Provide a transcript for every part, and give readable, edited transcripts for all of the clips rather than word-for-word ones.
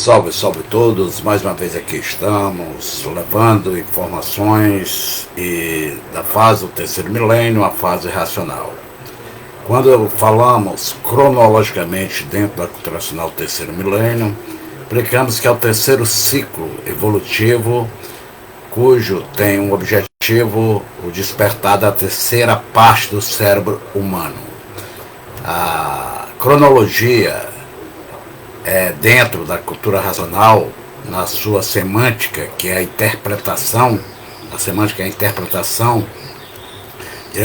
Salve, salve todos, mais uma vez aqui estamos levando informações da fase do terceiro milênio, a fase racional. Quando falamos cronologicamente dentro da cultura racional do terceiro milênio, explicamos que é o terceiro ciclo evolutivo, cujo tem um objetivo, o despertar da terceira parte do cérebro humano. A cronologia dentro da cultura racional, na sua semântica, que é a interpretação, a semântica é a interpretação,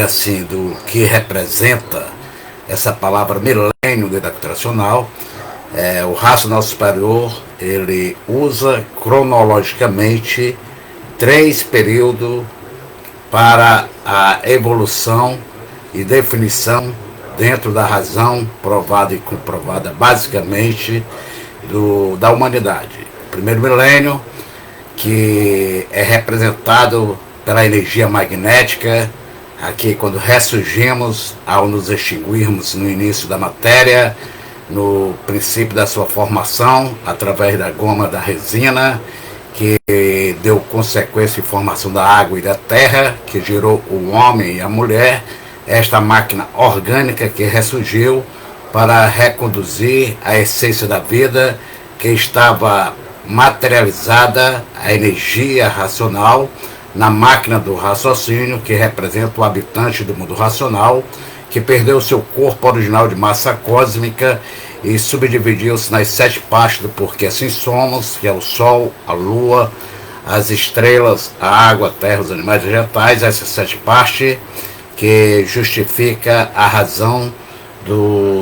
assim, do que representa essa palavra milênio dentro da cultura racional. O racional superior, ele usa cronologicamente 3 períodos para a evolução e definição dentro da razão provada e comprovada, basicamente, da humanidade. O primeiro milênio, que é representado pela energia magnética, aqui quando ressurgimos, ao nos extinguirmos no início da matéria, no princípio da sua formação, através da goma da resina, que deu consequência em formação da água e da terra, que gerou o homem e a mulher, esta máquina orgânica que ressurgiu para reconduzir a essência da vida que estava materializada, a energia racional, na máquina do raciocínio, que representa o habitante do mundo racional, que perdeu seu corpo original de massa cósmica e subdividiu-se nas 7 partes do porquê assim somos, que é o Sol, a Lua, as estrelas, a água, a terra, os animais vegetais, essas 7 partes, que justifica a razão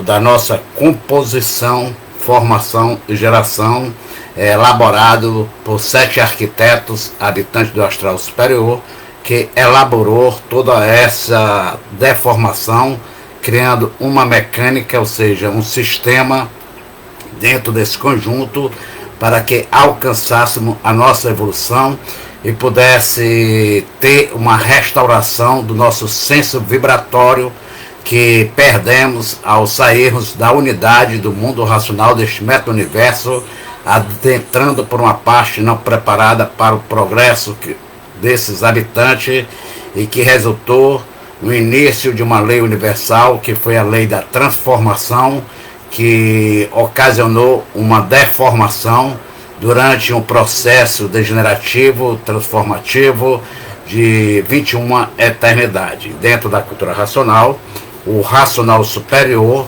da nossa composição, formação e geração, elaborado por 7 arquitetos, habitantes do astral superior, que elaborou toda essa deformação, criando uma mecânica, ou seja, um sistema dentro desse conjunto, para que alcançássemos a nossa evolução e pudesse ter uma restauração do nosso senso vibratório que perdemos ao sairmos da unidade do mundo racional deste meta-universo, adentrando por uma parte não preparada para o progresso desses habitantes e que resultou no início de uma lei universal, que foi a lei da transformação, que ocasionou uma deformação durante um processo degenerativo, transformativo de 21 eternidade. Dentro da cultura racional, o racional superior,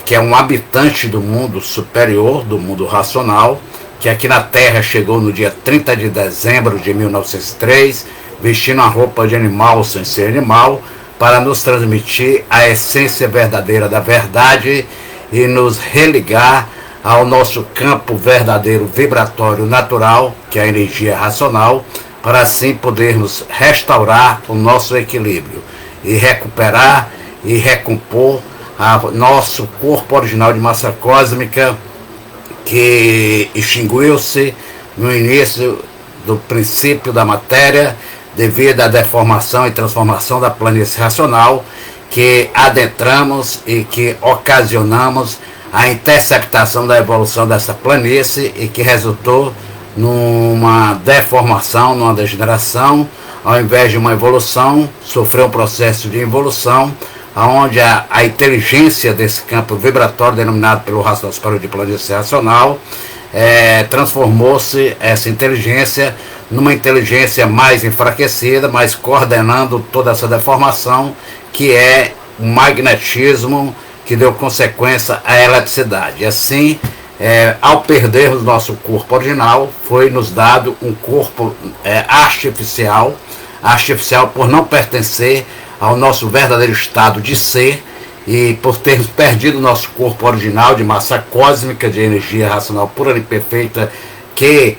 que é um habitante do mundo superior, do mundo racional, que aqui na Terra chegou no dia 30 de dezembro de 1903, vestindo a roupa de animal sem ser animal, para nos transmitir a essência verdadeira da verdade e nos religar ao nosso campo verdadeiro vibratório natural, que é a energia racional, para assim podermos restaurar o nosso equilíbrio e recuperar e recompor nosso corpo original de massa cósmica, que extinguiu-se no início do princípio da matéria, devido à deformação e transformação da planície racional, que adentramos e que ocasionamos a interceptação da evolução dessa planície e que resultou numa deformação, numa degeneração, ao invés de uma evolução, sofreu um processo de involução, onde a inteligência desse campo vibratório, denominado pelo racional superior de planície racional, transformou-se essa inteligência numa inteligência mais enfraquecida, mas coordenando toda essa deformação, que é o magnetismo, que deu consequência à eletricidade. E assim, ao perdermos nosso corpo original, foi nos dado um corpo artificial por não pertencer ao nosso verdadeiro estado de ser, e por termos perdido nosso corpo original de massa cósmica, de energia racional pura e perfeita, que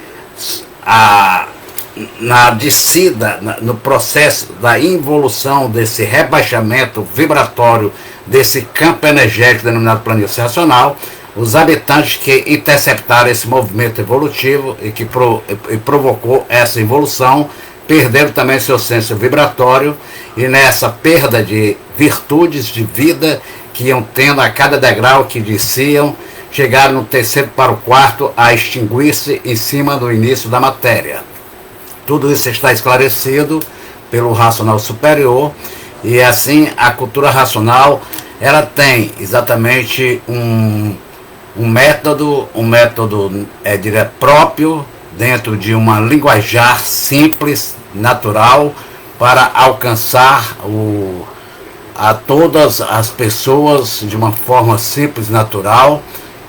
na descida, no processo da involução desse rebaixamento vibratório desse campo energético denominado planície racional, os habitantes que interceptaram esse movimento evolutivo e que provocou essa involução, perderam também seu senso vibratório, e nessa perda de virtudes de vida que iam tendo a cada degrau que desciam, chegaram no terceiro para o quarto a extinguir-se em cima do início da matéria. Tudo isso está esclarecido pelo racional superior, e assim a cultura racional ela tem exatamente um método próprio, dentro de uma linguajar simples, natural, para alcançar a todas as pessoas de uma forma simples, natural,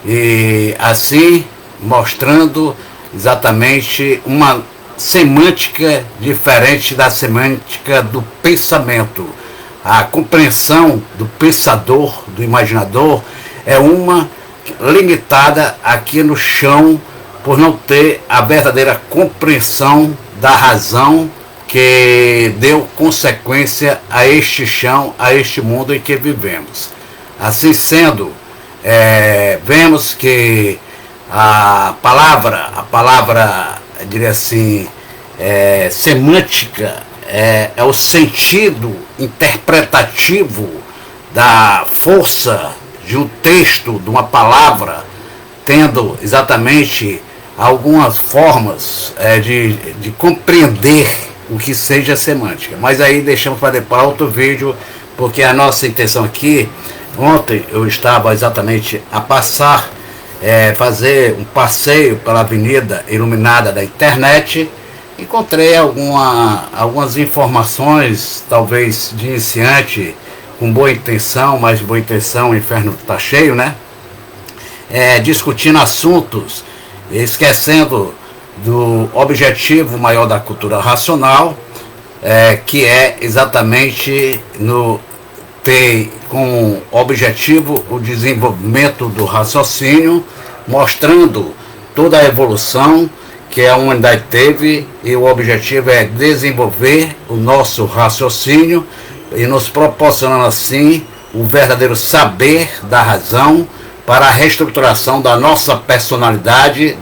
e assim mostrando exatamente uma semântica diferente da semântica do pensamento. A compreensão do pensador, do imaginador, é uma limitada aqui no chão, por não ter a verdadeira compreensão da razão que deu consequência a este chão, a este mundo em que vivemos. Assim sendo, vemos que a palavra, diria assim, semântica, é o sentido interpretativo da força de um texto, de uma palavra, tendo exatamente algumas formas de compreender o que seja semântica. Mas aí deixamos para outro vídeo, porque a nossa intenção aqui, ontem eu estava exatamente a passar, fazer um passeio pela avenida iluminada da internet, encontrei algumas informações, talvez de iniciante, com boa intenção, mas boa intenção o inferno está cheio, né? Discutindo assuntos, esquecendo do objetivo maior da cultura racional, que é exatamente ter como objetivo o desenvolvimento do raciocínio, mostrando toda a evolução que a humanidade teve, e o objetivo é desenvolver o nosso raciocínio e nos proporcionando assim o verdadeiro saber da razão para a reestruturação da nossa personalidade,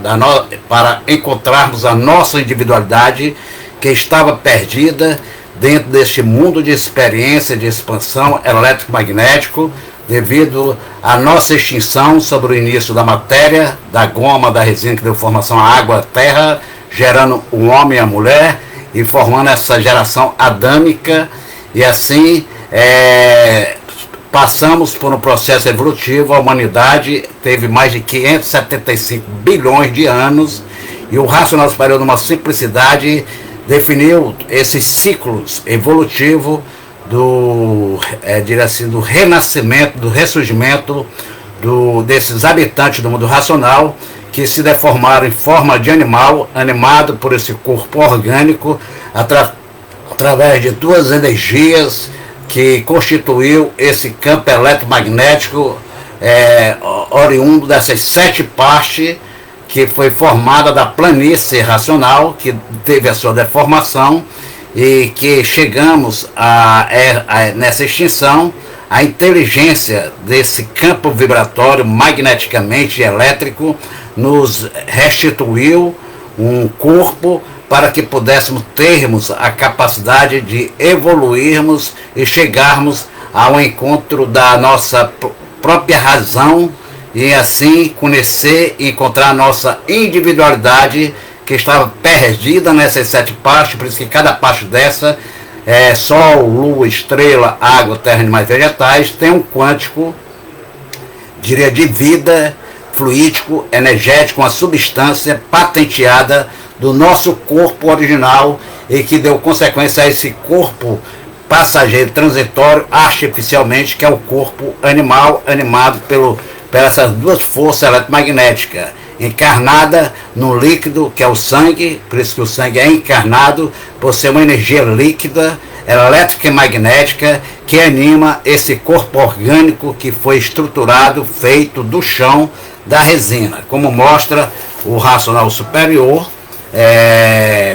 para encontrarmos a nossa individualidade que estava perdida dentro deste mundo de experiência, de expansão elétrico-magnético, devido à nossa extinção sobre o início da matéria, da goma, da resina que deu formação à água, à terra, gerando o homem e a mulher, e formando essa geração adâmica, e assim passamos por um processo evolutivo. A humanidade teve mais de 575 bilhões de anos, e o racional superior, numa simplicidade, definiu esses ciclos evolutivos do renascimento, do ressurgimento desses habitantes do mundo racional, que se deformaram em forma de animal, animado por esse corpo orgânico, através de duas energias que constituiu esse campo eletromagnético, oriundo dessas 7 partes, que foi formada da planície racional, que teve a sua deformação, e que chegamos nessa extinção, a inteligência desse campo vibratório magneticamente elétrico nos restituiu um corpo para que pudéssemos termos a capacidade de evoluirmos e chegarmos ao encontro da nossa própria razão, e assim conhecer e encontrar a nossa individualidade, que estava perdida nessas 7 partes. Por isso que cada parte dessa, Sol, Lua, Estrela, Água, Terra, Animais e Vegetais, tem um quântico, diria, de vida, fluídico, energético, uma substância patenteada do nosso corpo original, e que deu consequência a esse corpo passageiro, transitório, artificialmente, que é o corpo animal, animado por essas duas forças eletromagnéticas, encarnada no líquido, que é o sangue. Por isso que o sangue é encarnado, por ser uma energia líquida, elétrica e magnética, que anima esse corpo orgânico que foi estruturado, feito do chão, da resina, como mostra o racional superior,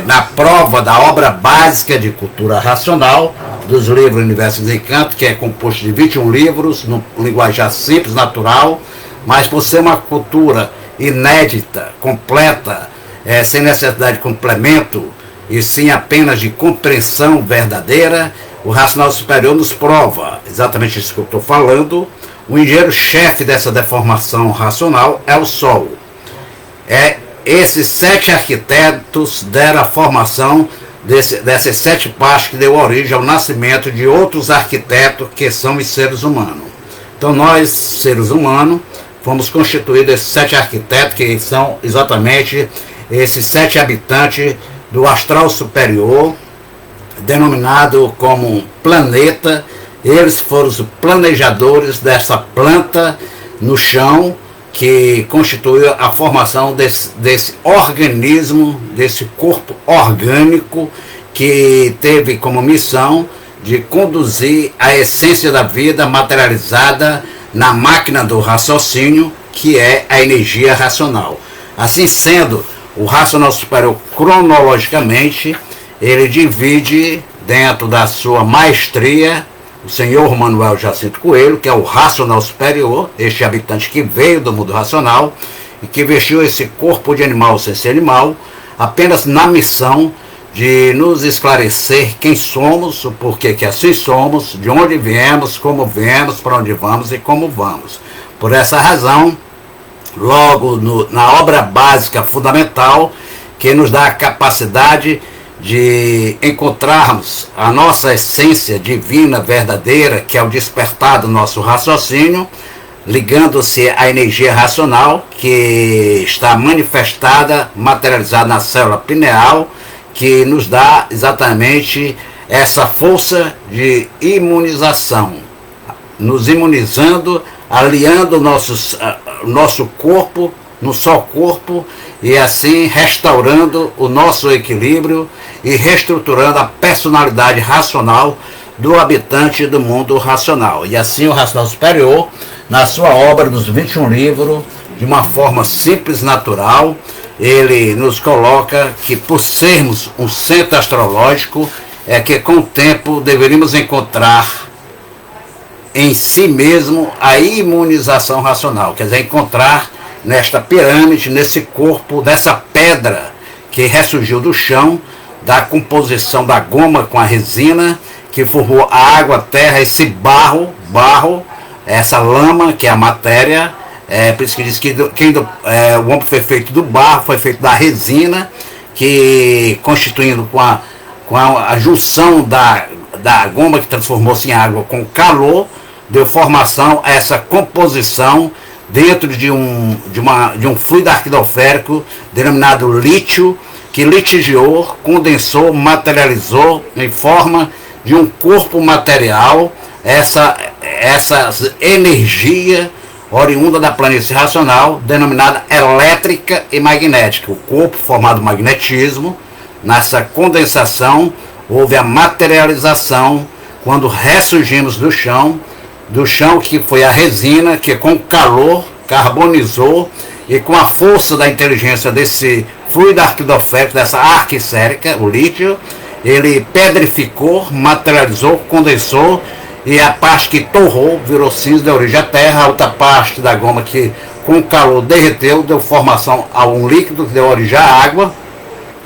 na prova da obra básica de cultura racional, dos livros Universo dos Encantos, que é composto de 21 livros, no linguajar simples, natural, mas por ser uma cultura inédita, completa, sem necessidade de complemento, e sim apenas de compreensão verdadeira, o racional superior nos prova exatamente isso que eu estou falando, O engenheiro-chefe dessa deformação racional é o Sol. Esses 7 arquitetos deram a formação dessas 7 partes que deu origem ao nascimento de outros arquitetos que são os seres humanos. Então nós, seres humanos, fomos constituídos esses 7 arquitetos, que são exatamente esses 7 habitantes do astral superior, denominado como planeta. Eles foram os planejadores dessa planta no chão, que constituiu a formação desse organismo, desse corpo orgânico, que teve como missão de conduzir a essência da vida materializada na máquina do raciocínio, que é a energia racional. Assim sendo, o racional superior, cronologicamente, ele divide dentro da sua maestria o senhor Manuel Jacinto Coelho, que é o racional superior, este habitante que veio do mundo racional e que vestiu esse corpo de animal sem ser animal, apenas na missão de nos esclarecer quem somos, o porquê que assim somos, de onde viemos, para onde vamos e como vamos. Por essa razão, logo na obra básica fundamental, que nos dá a capacidade de encontrarmos a nossa essência divina verdadeira, que é o despertar do nosso raciocínio, ligando-se à energia racional, que está manifestada, materializada na célula pineal, que nos dá exatamente essa força de imunização, nos imunizando, aliando nosso corpo no só corpo, e assim restaurando o nosso equilíbrio e reestruturando a personalidade racional do habitante do mundo racional. E assim o racional superior, na sua obra dos 21 livros, de uma forma simples, natural, ele nos coloca que, por sermos um centro astrológico, que com o tempo deveríamos encontrar em si mesmo a imunização racional, quer dizer, encontrar nesta pirâmide, nesse corpo, dessa pedra que ressurgiu do chão, da composição da goma com a resina, que formou a água, a terra, esse barro, essa lama, que é a matéria. Por isso que diz que o homem foi feito do barro, foi feito da resina, que constituindo com a junção da goma que transformou-se em água com calor, deu formação a essa composição dentro de um fluido arquidoférico denominado lítio, que litigiou, condensou, materializou em forma de um corpo material essa energia oriunda da planície racional, denominada elétrica e magnética. O corpo formado magnetismo, nessa condensação houve a materialização quando ressurgimos do chão que foi a resina, que com calor carbonizou, e com a força da inteligência desse fluido arquidoférico, dessa arca esférica, o lítio, ele pedrificou, materializou, condensou, e a parte que torrou virou cinza, deu origem à terra. A outra parte da goma que com calor derreteu, deu formação a um líquido que deu origem à água.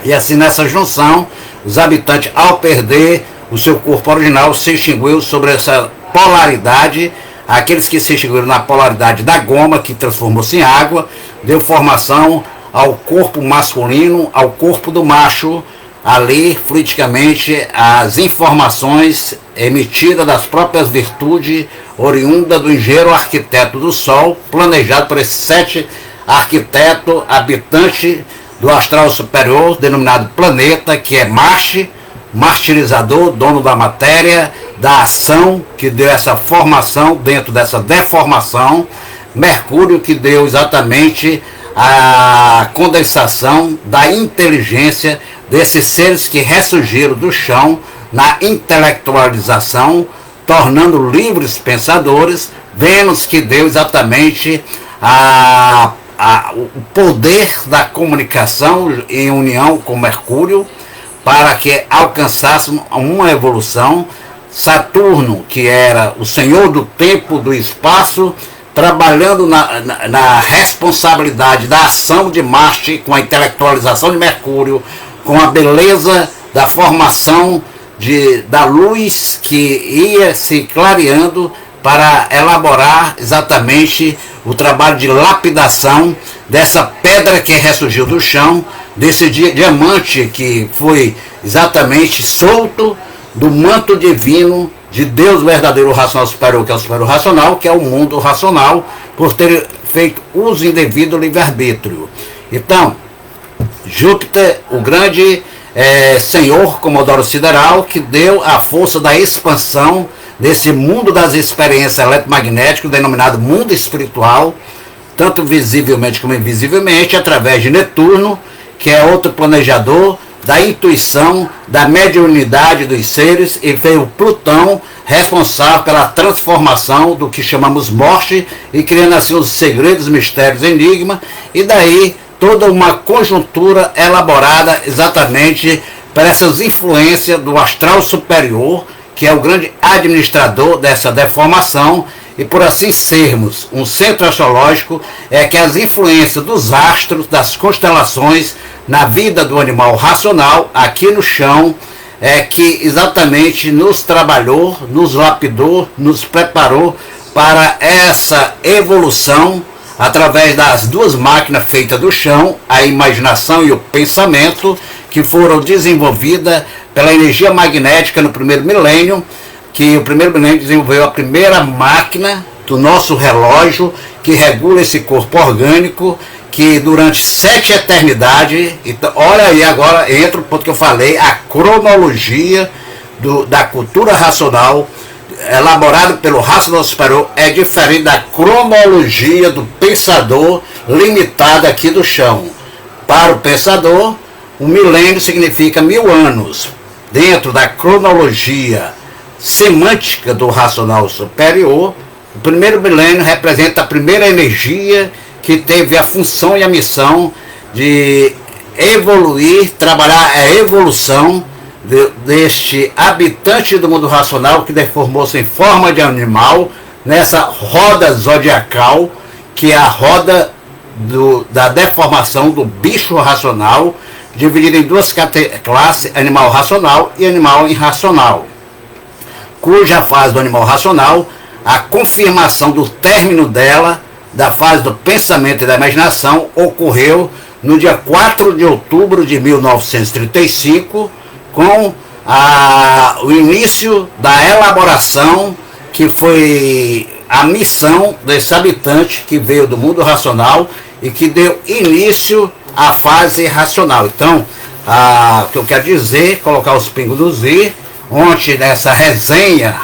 E assim, nessa junção, os habitantes, ao perder o seu corpo original, se extinguiu sobre essa polaridade. Aqueles que se extinguiram na polaridade da goma, que transformou-se em água, deu formação ao corpo masculino, ao corpo do macho. Ali, fluidicamente, as informações emitidas das próprias virtudes, oriunda do engenheiro arquiteto do Sol, planejado por esses 7 arquitetos habitantes do astral superior, denominado planeta, que é Marte, martirizador, dono da matéria, da ação, que deu essa formação dentro dessa deformação. Mercúrio, que deu exatamente a condensação da inteligência desses seres que ressurgiram do chão na intelectualização, tornando livres pensadores. Vênus, que deu exatamente o poder da comunicação em união com Mercúrio, para que alcançássemos uma evolução. Saturno, que era o senhor do tempo, do espaço, trabalhando na responsabilidade da ação de Marte, com a intelectualização de Mercúrio, com a beleza da formação da luz que ia se clareando para elaborar exatamente o trabalho de lapidação dessa pedra que ressurgiu do chão, desse diamante que foi exatamente solto do manto divino de Deus verdadeiro racional superior, que é o superior racional, que é o mundo racional, por ter feito uso indevido do livre-arbítrio. Então, Júpiter, o grande senhor Comodoro Sideral, que deu a força da expansão desse mundo das experiências eletromagnéticas, denominado mundo espiritual, tanto visivelmente como invisivelmente, através de Netuno, que é outro planejador da intuição, da mediunidade dos seres, e veio Plutão, responsável pela transformação do que chamamos morte, e criando assim os segredos, mistérios, enigma, e daí toda uma conjuntura elaborada exatamente por essas influências do astral superior, que é o grande administrador dessa deformação, e por assim sermos um centro astrológico, é que as influências dos astros, das constelações, na vida do animal racional, aqui no chão, é que exatamente nos trabalhou, nos lapidou, nos preparou para essa evolução, através das duas máquinas feitas do chão, a imaginação e o pensamento, que foram desenvolvidas pela energia magnética no primeiro milênio, que o primeiro milênio desenvolveu a primeira máquina do nosso relógio, que regula esse corpo orgânico, que durante 7 eternidades, então, olha aí agora entra o ponto que eu falei, a cronologia da cultura racional, elaborado pelo racional superior, é diferente da cronologia do pensador limitado aqui do chão. Para o pensador, um milênio significa 1000 anos. Dentro da cronologia semântica do racional superior, o primeiro milênio representa a primeira energia que teve a função e a missão de evoluir, trabalhar a evolução deste habitante do mundo racional, que deformou-se em forma de animal nessa roda zodiacal, que é a roda da deformação do bicho racional, dividida em duas classes, animal racional e animal irracional, cuja fase do animal racional, a confirmação do término dela, da fase do pensamento e da imaginação, ocorreu no dia 4 de outubro de 1935, com o início da elaboração, que foi a missão desse habitante que veio do mundo racional e que deu início à fase racional. Então, o que eu quero dizer, colocar os pingos nos i, ontem nessa resenha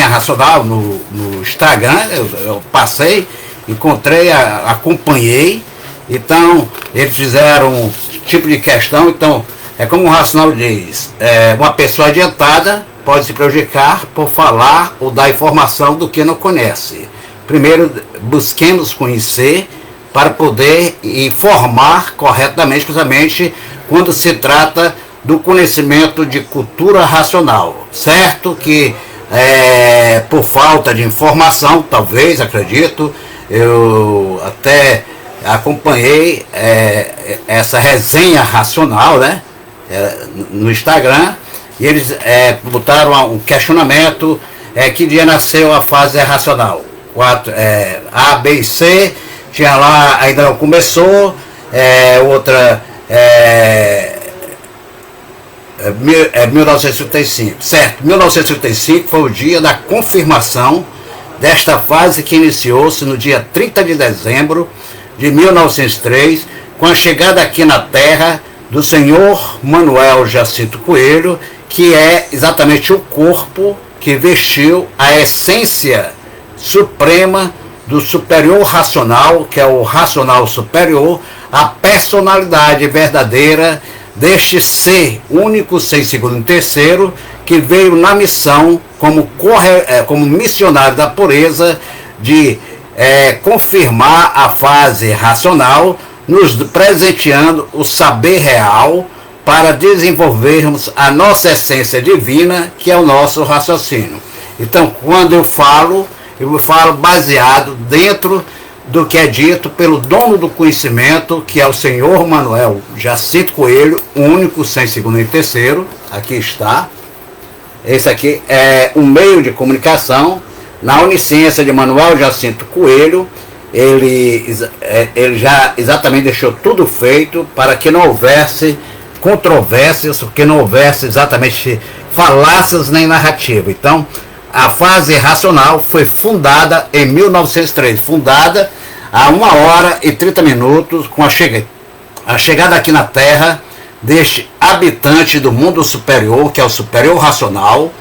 racional no Instagram, eu passei, encontrei, acompanhei, então eles fizeram um tipo de questão. Então, é como o racional diz, uma pessoa adiantada pode se prejudicar por falar ou dar informação do que não conhece. Primeiro, busquemos conhecer para poder informar corretamente, principalmente quando se trata do conhecimento de cultura racional. Certo que por falta de informação, talvez, acredito, eu até acompanhei essa resenha racional, né, no Instagram, e eles botaram um questionamento, que dia nasceu a fase racional. A, B e C, tinha lá, ainda não começou, outra 1935, certo? 1935 foi o dia da confirmação desta fase, que iniciou-se no dia 30 de dezembro de 1903, com a chegada aqui na Terra do senhor Manuel Jacinto Coelho, que é exatamente o corpo que vestiu a essência suprema do superior racional, que é o racional superior, a personalidade verdadeira deste ser único, sem segundo e terceiro, que veio na missão como missionário da pureza de confirmar a fase racional, nos presenteando o saber real para desenvolvermos a nossa essência divina, que é o nosso raciocínio. Então, quando eu falo baseado dentro do que é dito pelo dono do conhecimento, que é o senhor Manuel Jacinto Coelho, único, sem segundo e terceiro. Aqui está. Esse aqui é um meio de comunicação na onisciência de Manuel Jacinto Coelho, ele já exatamente deixou tudo feito para que não houvesse controvérsias, que não houvesse exatamente falácias nem narrativa. Então, a fase racional foi fundada em 1903, fundada a 1h30 com a chegada aqui na Terra deste habitante do mundo superior, que é o superior racional,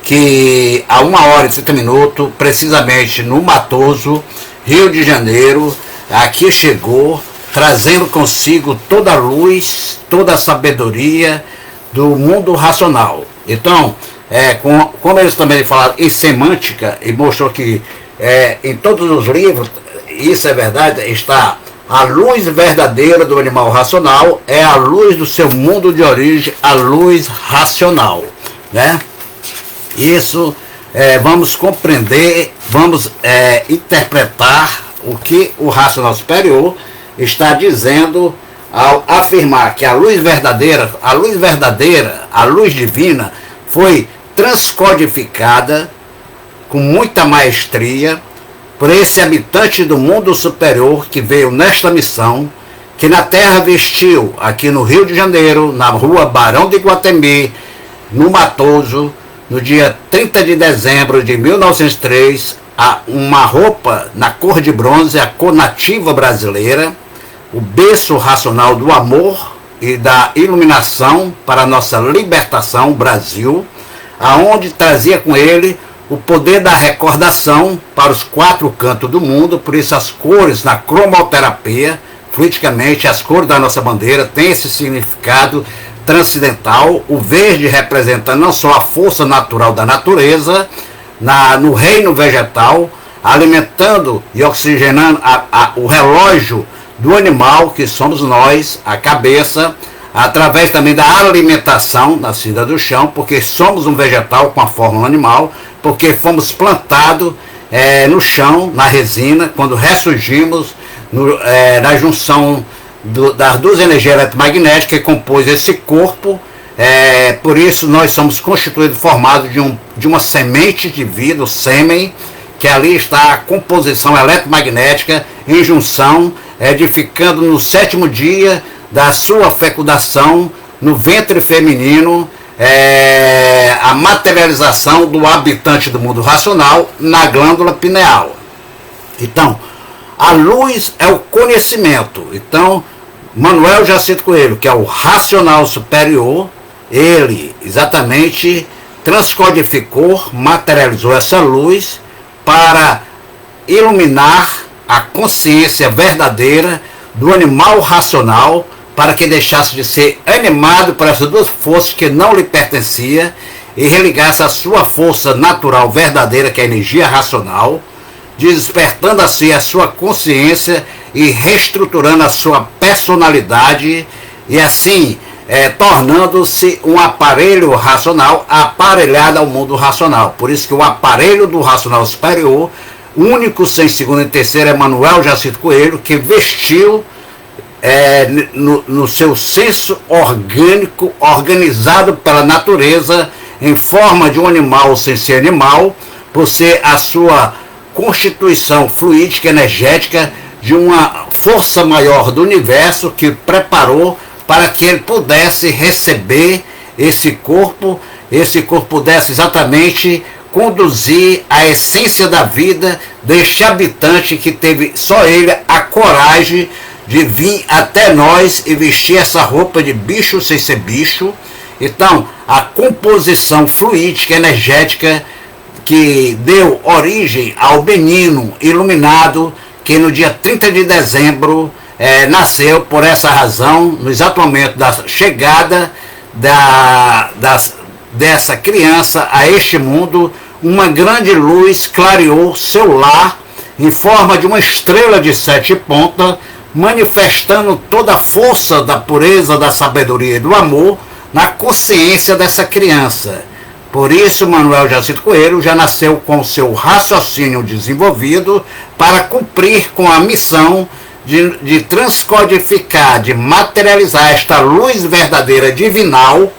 que a 1h30, precisamente no Matoso, Rio de Janeiro, aqui chegou, trazendo consigo toda a luz, toda a sabedoria do mundo racional. Então, como eles também falaram em semântica, e mostrou que em todos os livros, isso é verdade, está a luz verdadeira do animal racional, é a luz do seu mundo de origem, a luz racional, né? Isso vamos compreender, vamos interpretar o que o racional superior está dizendo ao afirmar que a luz verdadeira, a luz divina, foi transcodificada com muita maestria por esse habitante do mundo superior que veio nesta missão, que na Terra vestiu, aqui no Rio de Janeiro, na rua Barão de Iguatemi, no Matoso, no dia 30 de dezembro de 1903, uma roupa na cor de bronze, a cor nativa brasileira, o berço racional do amor e da iluminação para a nossa libertação, Brasil, aonde trazia com ele o poder da recordação para os 4 cantos do mundo. Por isso as cores na cromoterapia, fluidicamente, as cores da nossa bandeira têm esse significado transcendental. O verde representa não só a força natural da natureza, no reino vegetal, alimentando e oxigenando o relógio do animal, que somos nós, a cabeça, através também da alimentação nascida do chão, porque somos um vegetal com a forma animal, porque fomos plantados no chão, na resina, quando ressurgimos na junção das 2 energias eletromagnéticas que compôs esse corpo. Por isso nós somos constituídos, formados de uma semente de vida, o sêmen, que ali está a composição eletromagnética em junção, edificando no 7º dia da sua fecundação no ventre feminino, a materialização do habitante do mundo racional na glândula pineal. Então, a luz é o conhecimento. Então, Manuel Jacinto Coelho, que é o racional superior, ele exatamente transcodificou, materializou essa luz para iluminar a consciência verdadeira do animal racional, para que deixasse de ser animado por essas 2 forças que não lhe pertenciam e religasse a sua força natural verdadeira, que é a energia racional, despertando assim a sua consciência e reestruturando a sua personalidade, e assim tornando-se um aparelho racional aparelhado ao mundo racional. Por isso que o aparelho do racional superior, único, sem segundo e terceiro, é Manuel Jacinto Coelho, que vestiu no seu senso orgânico, organizado pela natureza, em forma de um animal sem ser animal, por ser a sua constituição fluídica, energética, de uma força maior do universo que preparou para que ele pudesse receber esse corpo pudesse exatamente conduzir a essência da vida deste habitante que teve só ele a coragem de vir até nós e vestir essa roupa de bicho sem ser bicho. Então, a composição fluídica, energética, que deu origem ao menino iluminado, que no dia 30 de dezembro nasceu por essa razão, no exato momento da chegada dessa criança a este mundo, uma grande luz clareou seu lar em forma de uma estrela de 7 pontas, manifestando toda a força da pureza, da sabedoria e do amor na consciência dessa criança. Por isso, Manuel Jacinto Coelho já nasceu com seu raciocínio desenvolvido para cumprir com a missão de transcodificar, de materializar esta luz verdadeira divinal,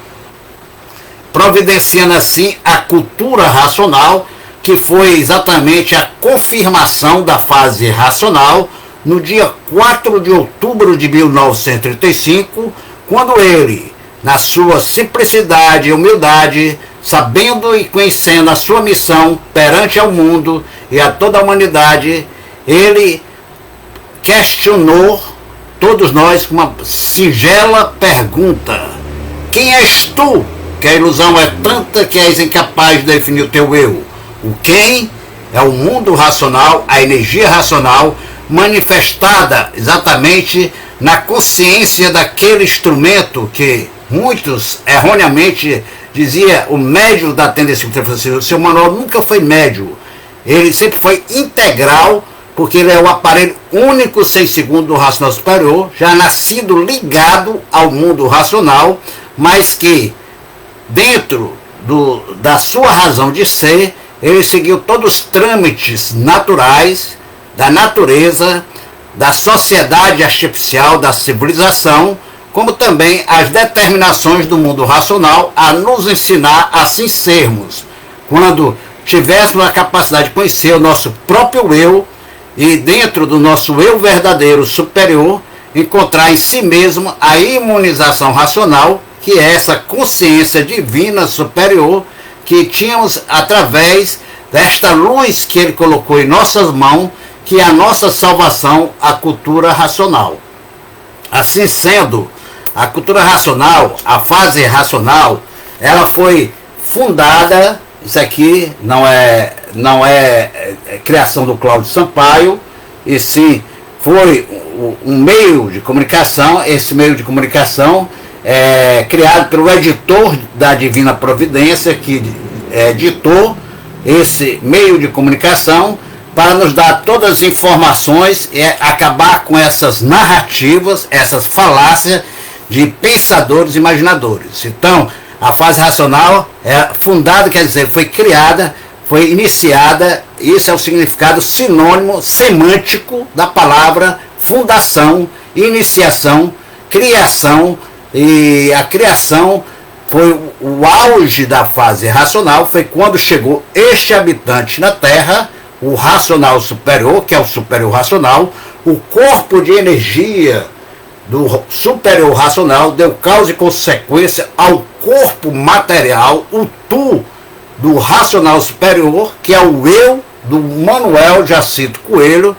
providenciando assim a cultura racional que foi exatamente a confirmação da fase racional no dia 4 de outubro de 1935, quando ele, na sua simplicidade e humildade, sabendo e conhecendo a sua missão perante ao mundo e a toda a humanidade, ele questionou todos nós com uma singela pergunta: quem és tu? Que a ilusão é tanta que és incapaz de definir o teu eu. O quem é o mundo racional, a energia racional, manifestada exatamente na consciência daquele instrumento que muitos erroneamente dizia o médio da tendência. O seu manual nunca foi médio, ele sempre foi integral, porque ele é o aparelho único 6 segundos do racional superior, já nascido ligado ao mundo racional, mas que dentro da sua razão de ser, ele seguiu todos os trâmites naturais da natureza, da sociedade artificial, da civilização, como também as determinações do mundo racional a nos ensinar a assim sermos, quando tivéssemos a capacidade de conhecer o nosso próprio eu e dentro do nosso eu verdadeiro superior, encontrar em si mesmo a imunização racional, que é essa consciência divina superior que tínhamos através desta luz que ele colocou em nossas mãos, que é a nossa salvação, a cultura racional. Assim sendo, a cultura racional, a fase racional, ela foi fundada, isso aqui não é criação do Cláudio Sampaio, e sim foi um meio de comunicação. Esse meio de comunicação é criado pelo editor da Divina Providência, que editou esse meio de comunicação para nos dar todas as informações e acabar com essas narrativas, essas falácias de pensadores e imaginadores. Então, a fase racional é fundada, quer dizer, foi criada, foi iniciada. Isso é o significado sinônimo, semântico da palavra fundação, iniciação, criação. E a criação foi o auge da fase racional, foi quando chegou este habitante na Terra, o racional superior, que é o superior racional, o corpo de energia do superior racional deu causa e consequência ao corpo material, o tu do racional superior, que é o eu do Manuel Jacinto Coelho,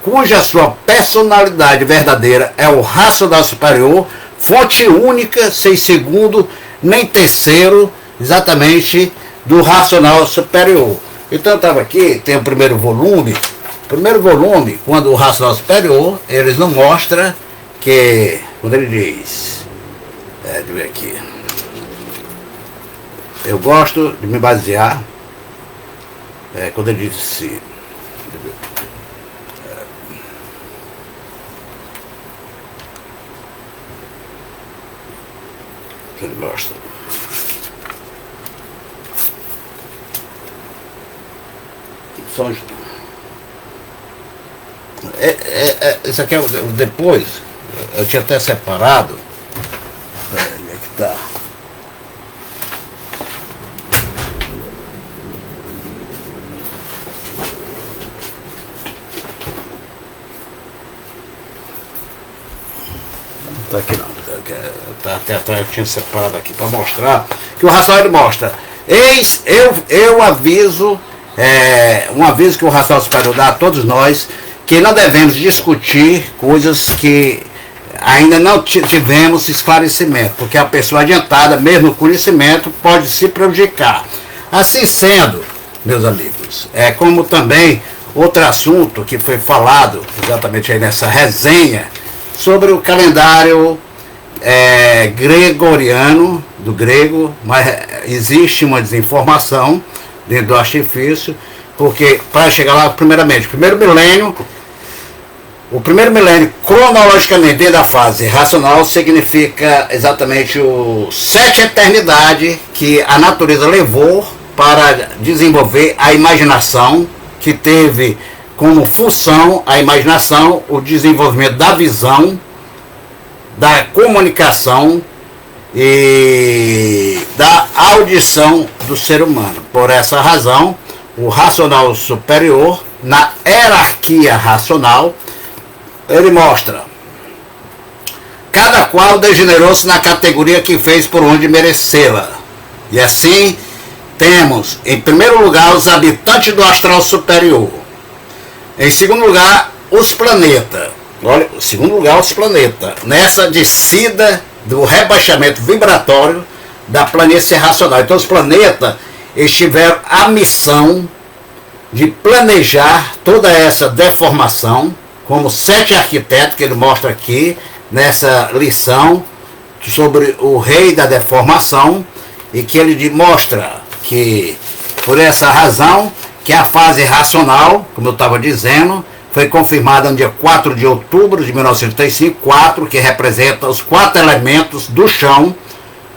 cuja sua personalidade verdadeira é o racional superior, fonte única, 6 segundos, nem terceiro, exatamente, do racional superior. Então eu estava aqui, tem o primeiro volume. Primeiro volume, quando o racional superior, eles não mostram que, quando ele diz, deixa eu ver aqui, eu gosto de me basear, quando ele diz assim, ele mostra. Isso aqui é o depois, eu tinha até separado. Onde é que tá? Tá aqui não. Até atrás eu tinha separado aqui para mostrar que o racional ele mostra. Eis, eu aviso, um aviso que o racional superior dá a todos nós, que não devemos discutir coisas que ainda não tivemos esclarecimento, porque a pessoa adiantada, mesmo no conhecimento, pode se prejudicar. Assim sendo, meus amigos, como também outro assunto que foi falado exatamente aí nessa resenha sobre o calendário gregoriano, do grego, mas existe uma desinformação dentro do artifício, porque para chegar lá, primeiramente, o primeiro milênio, cronologicamente, dentro da fase racional, significa exatamente o 7 eternidades que a natureza levou para desenvolver a imaginação, que teve como função a imaginação, o desenvolvimento da visão, da comunicação e da audição do ser humano. Por essa razão, o racional superior, na hierarquia racional, ele mostra: cada qual degenerou-se na categoria que fez por onde merecê-la. E assim temos, em primeiro lugar, os habitantes do astral superior. Em segundo lugar, os planetas. Olha, em segundo lugar, os planetas. Nessa descida do rebaixamento vibratório da planície racional. Então, os planetas, eles tiveram a missão de planejar toda essa deformação, como 7 arquitetos que ele mostra aqui, nessa lição sobre o rei da deformação, e que ele mostra que, por essa razão, que a fase racional, como eu estava dizendo, foi confirmada no dia 4 de outubro de 1935, 4, que representa os 4 elementos do chão,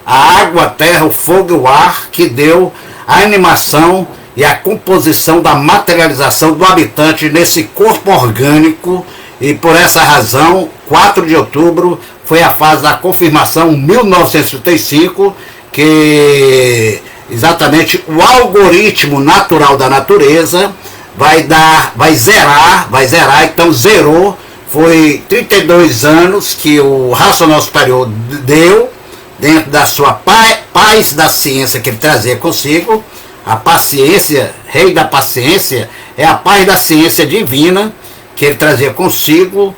a água, a terra, o fogo e o ar, que deu a animação e a composição da materialização do habitante nesse corpo orgânico. E por essa razão, 4 de outubro foi a fase da confirmação, 1935, que exatamente o algoritmo natural da natureza vai zerar, então zerou. Foi 32 anos que o racional superior deu, dentro da sua paz da ciência que ele trazia consigo. A paciência, rei da paciência, é a paz da ciência divina, que ele trazia consigo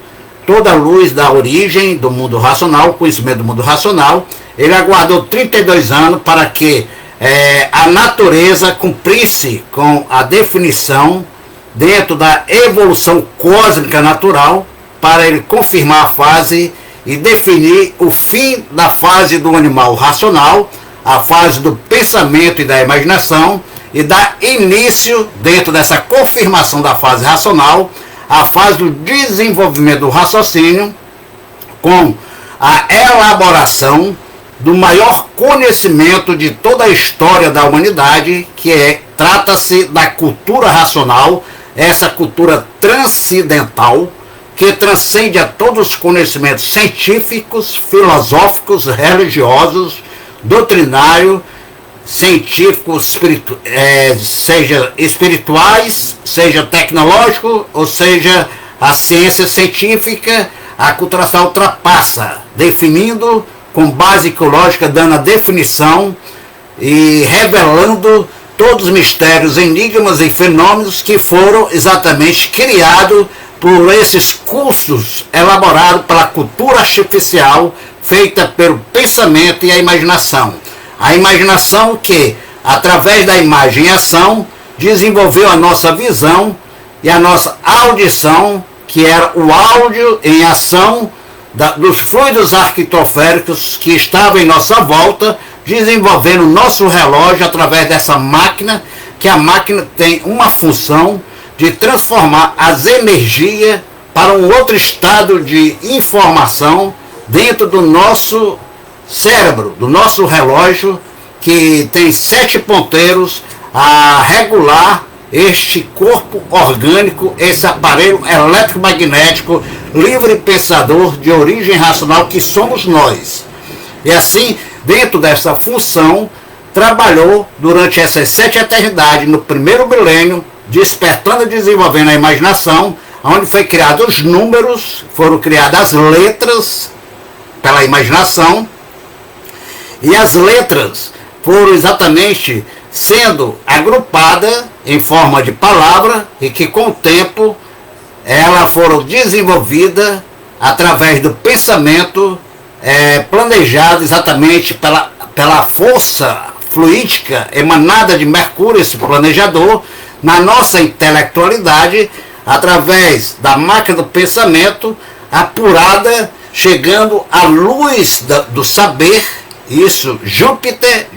toda a luz da origem do mundo racional, o conhecimento do mundo racional. Ele aguardou 32 anos para que a natureza cumprisse com a definição dentro da evolução cósmica natural, para ele confirmar a fase e definir o fim da fase do animal racional, a fase do pensamento e da imaginação, e dar início, dentro dessa confirmação da fase racional, a fase do desenvolvimento do raciocínio, com a elaboração do maior conhecimento de toda a história da humanidade, que trata-se da cultura racional, essa cultura transcendental, que transcende a todos os conhecimentos científicos, filosóficos, religiosos, doutrinários, científicos, seja espirituais, seja tecnológico, ou seja a ciência científica. A cultura racional ultrapassa, definindo com base ecológica, dando a definição e revelando todos os mistérios, enigmas e fenômenos que foram exatamente criados por esses cursos elaborados pela cultura artificial, feita pelo pensamento e a imaginação. A imaginação que, através da imagem e ação, desenvolveu a nossa visão e a nossa audição, que era o áudio em ação dos fluidos arquitoféricos que estavam em nossa volta, desenvolvendo o nosso relógio através dessa máquina, que a máquina tem uma função de transformar as energias para um outro estado de informação dentro do nosso cérebro, do nosso relógio, que tem 7 ponteiros a regular este corpo orgânico, esse aparelho eletromagnético livre pensador de origem racional que somos nós. E assim, dentro dessa função, trabalhou durante essas 7 eternidades, no primeiro milênio, despertando e desenvolvendo a imaginação, onde foi criados os números, foram criadas as letras pela imaginação, e as letras foram exatamente sendo agrupadas em forma de palavra, e que com o tempo elas foram desenvolvidas através do pensamento planejado exatamente pela força fluídica emanada de Mercúrio, esse planejador, na nossa intelectualidade, através da máquina do pensamento apurada, chegando à luz do saber. Isso, Júpiter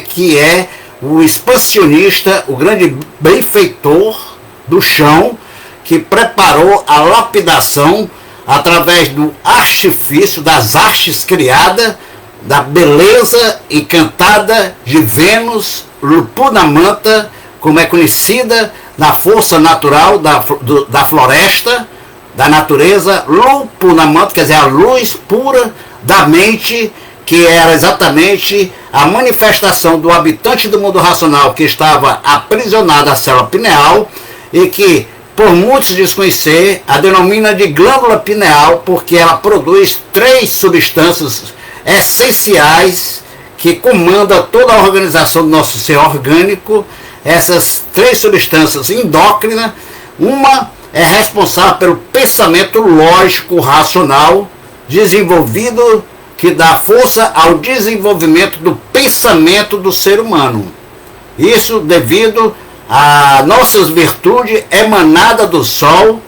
que é o expansionista, o grande benfeitor do chão, que preparou a lapidação através do artifício, das artes criadas, da beleza encantada de Vênus, Lupunamanta, como é conhecida na força natural da floresta, da natureza. Lupunamanta quer dizer a luz pura da mente, que era exatamente a manifestação do habitante do mundo racional que estava aprisionado à célula pineal e que, por muitos desconhecer, a denomina de glândula pineal porque ela produz 3 substâncias essenciais que comandam toda a organização do nosso ser orgânico. Essas 3 substâncias endócrinas, uma é responsável pelo pensamento lógico racional desenvolvido, que dá força ao desenvolvimento do pensamento do ser humano. Isso devido a nossas virtudes emanadas do Sol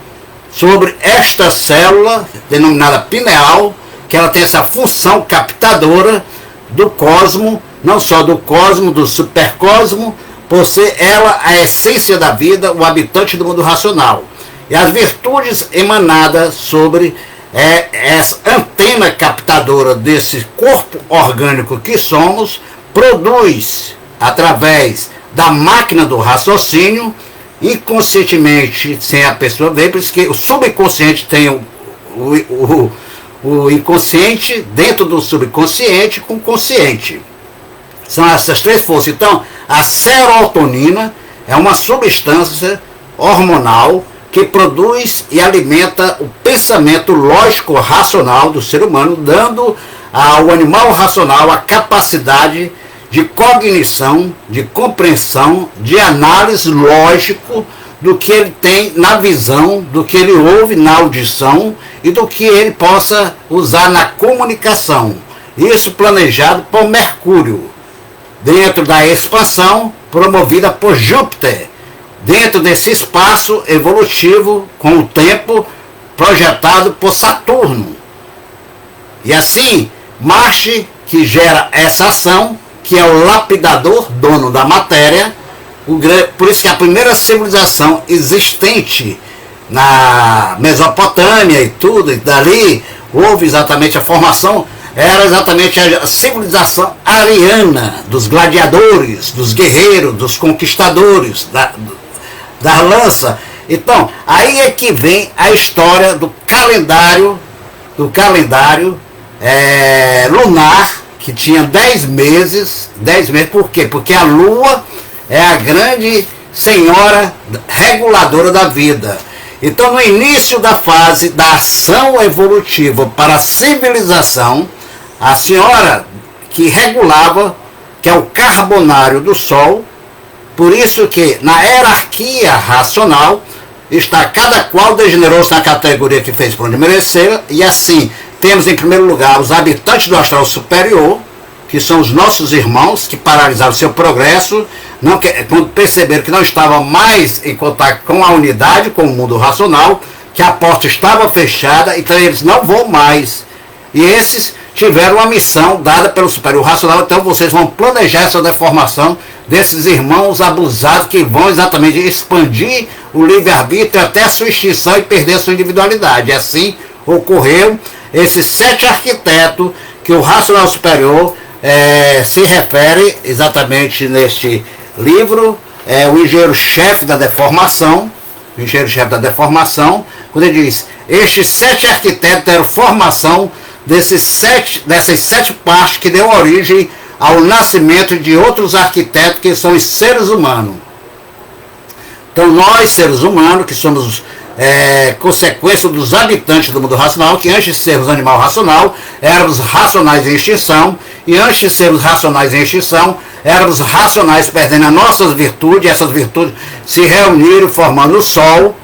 sobre esta célula, denominada pineal, que ela tem essa função captadora do cosmo, não só do cosmo, do supercosmo, por ser ela a essência da vida, o habitante do mundo racional. E as virtudes emanadas sobre essa antena captadora desse corpo orgânico que somos, produz, através da máquina do raciocínio, inconscientemente, sem a pessoa ver, por isso que o subconsciente tem o inconsciente dentro do subconsciente com o consciente. São essas 3 forças. Então, a serotonina é uma substância hormonal que produz e alimenta o pensamento lógico-racional do ser humano, dando ao animal racional a capacidade de cognição, de compreensão, de análise lógico do que ele tem na visão, do que ele ouve na audição e do que ele possa usar na comunicação. Isso planejado por Mercúrio, dentro da expansão promovida por Júpiter, dentro desse espaço evolutivo com o tempo projetado por Saturno. E assim, Marte, que gera essa ação, que é o lapidador, dono da matéria, por isso que a primeira civilização existente na Mesopotâmia e tudo, e dali houve exatamente a formação, era exatamente a civilização ariana, dos gladiadores, dos guerreiros, dos conquistadores, da lança. Então, aí é que vem a história do calendário lunar, que tinha 10 meses, por quê? Porque a Lua é a grande senhora reguladora da vida. Então, no início da fase da ação evolutiva para a civilização, a senhora que regulava, que é o carbonário do Sol, por isso que na hierarquia racional está cada qual degenerou-se na categoria que fez por onde merecer, e assim temos em primeiro lugar os habitantes do astral superior, que são os nossos irmãos que paralisaram seu progresso, quando perceberam que não estavam mais em contato com a unidade, com o mundo racional, que a porta estava fechada, então eles não vão mais. E esses tiveram uma missão dada pelo superior racional, então vocês vão planejar essa deformação desses irmãos abusados que vão exatamente expandir o livre-arbítrio até a sua extinção e perder a sua individualidade. E assim ocorreu esses 7 arquitetos que o racional superior se refere exatamente neste livro, o engenheiro-chefe da deformação, quando ele diz, estes 7 arquitetos deram formação dessas 7 partes que deu origem ao nascimento de outros arquitetos que são os seres humanos. Então nós, seres humanos, que somos consequência dos habitantes do mundo racional, que antes de sermos animal racional, éramos racionais em extinção, e antes de sermos racionais em extinção, éramos racionais perdendo as nossas virtudes, e essas virtudes se reuniram formando o Sol,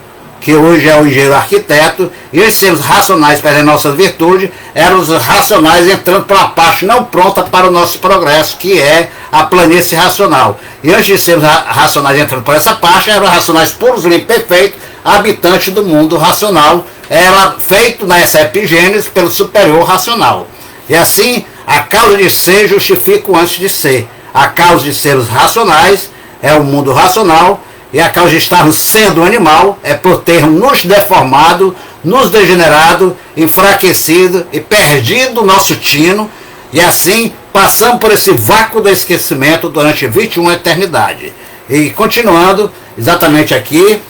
que hoje é o engenheiro arquiteto, e antes de sermos racionais perdendo nossas virtudes, éramos racionais entrando para uma parte não pronta para o nosso progresso, que é a planície racional. E antes de sermos racionais entrando por essa parte, eram racionais puros, limpos, perfeitos, habitantes do mundo racional, era feito nessa epigênese pelo superior racional. E assim, a causa de ser justifica o antes de ser. A causa de sermos racionais é o mundo racional, e a causa de estarmos sendo animal é por termos nos deformado, nos degenerado, enfraquecido e perdido o nosso tino, e assim passamos por esse vácuo do esquecimento durante 21 eternidade. E continuando, exatamente aqui,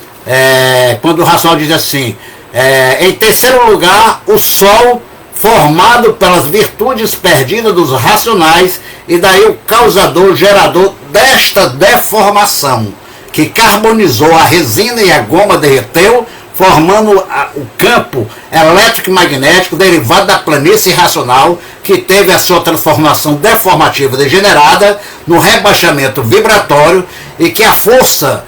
quando o racional diz assim, em terceiro lugar, o Sol formado pelas virtudes perdidas dos racionais, e daí o causador, gerador desta deformação, que carbonizou a resina e a goma derreteu, formando o campo elétrico e magnético derivado da planície racional, que teve a sua transformação deformativa degenerada no rebaixamento vibratório, e que a força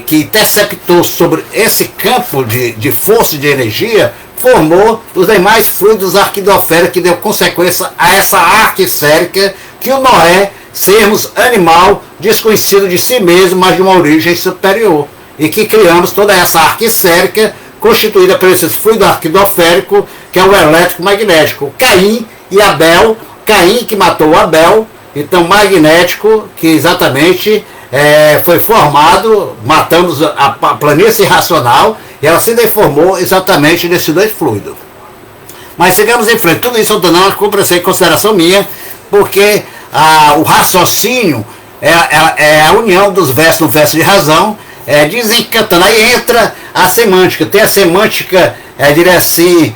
que interceptou sobre esse campo de força e de energia formou os demais fluidos arquidoféricos, que deu consequência a essa arque sérica que o Noé, sermos animal desconhecido de si mesmo, mas de uma origem superior, e que criamos toda essa arque sérica constituída por esses fluidos arquidoféricos, que é o elétrico magnético. Caim e Abel, Caim que matou Abel, então magnético, que exatamente foi formado, matamos a planície racional, e ela se deformou exatamente nesses dois fluidos. Mas sigamos em frente. Tudo isso eu estou dando uma consideração minha, porque o raciocínio é a união dos versos no verso de razão, desencantando. Aí entra a semântica. Tem a semântica, diria assim,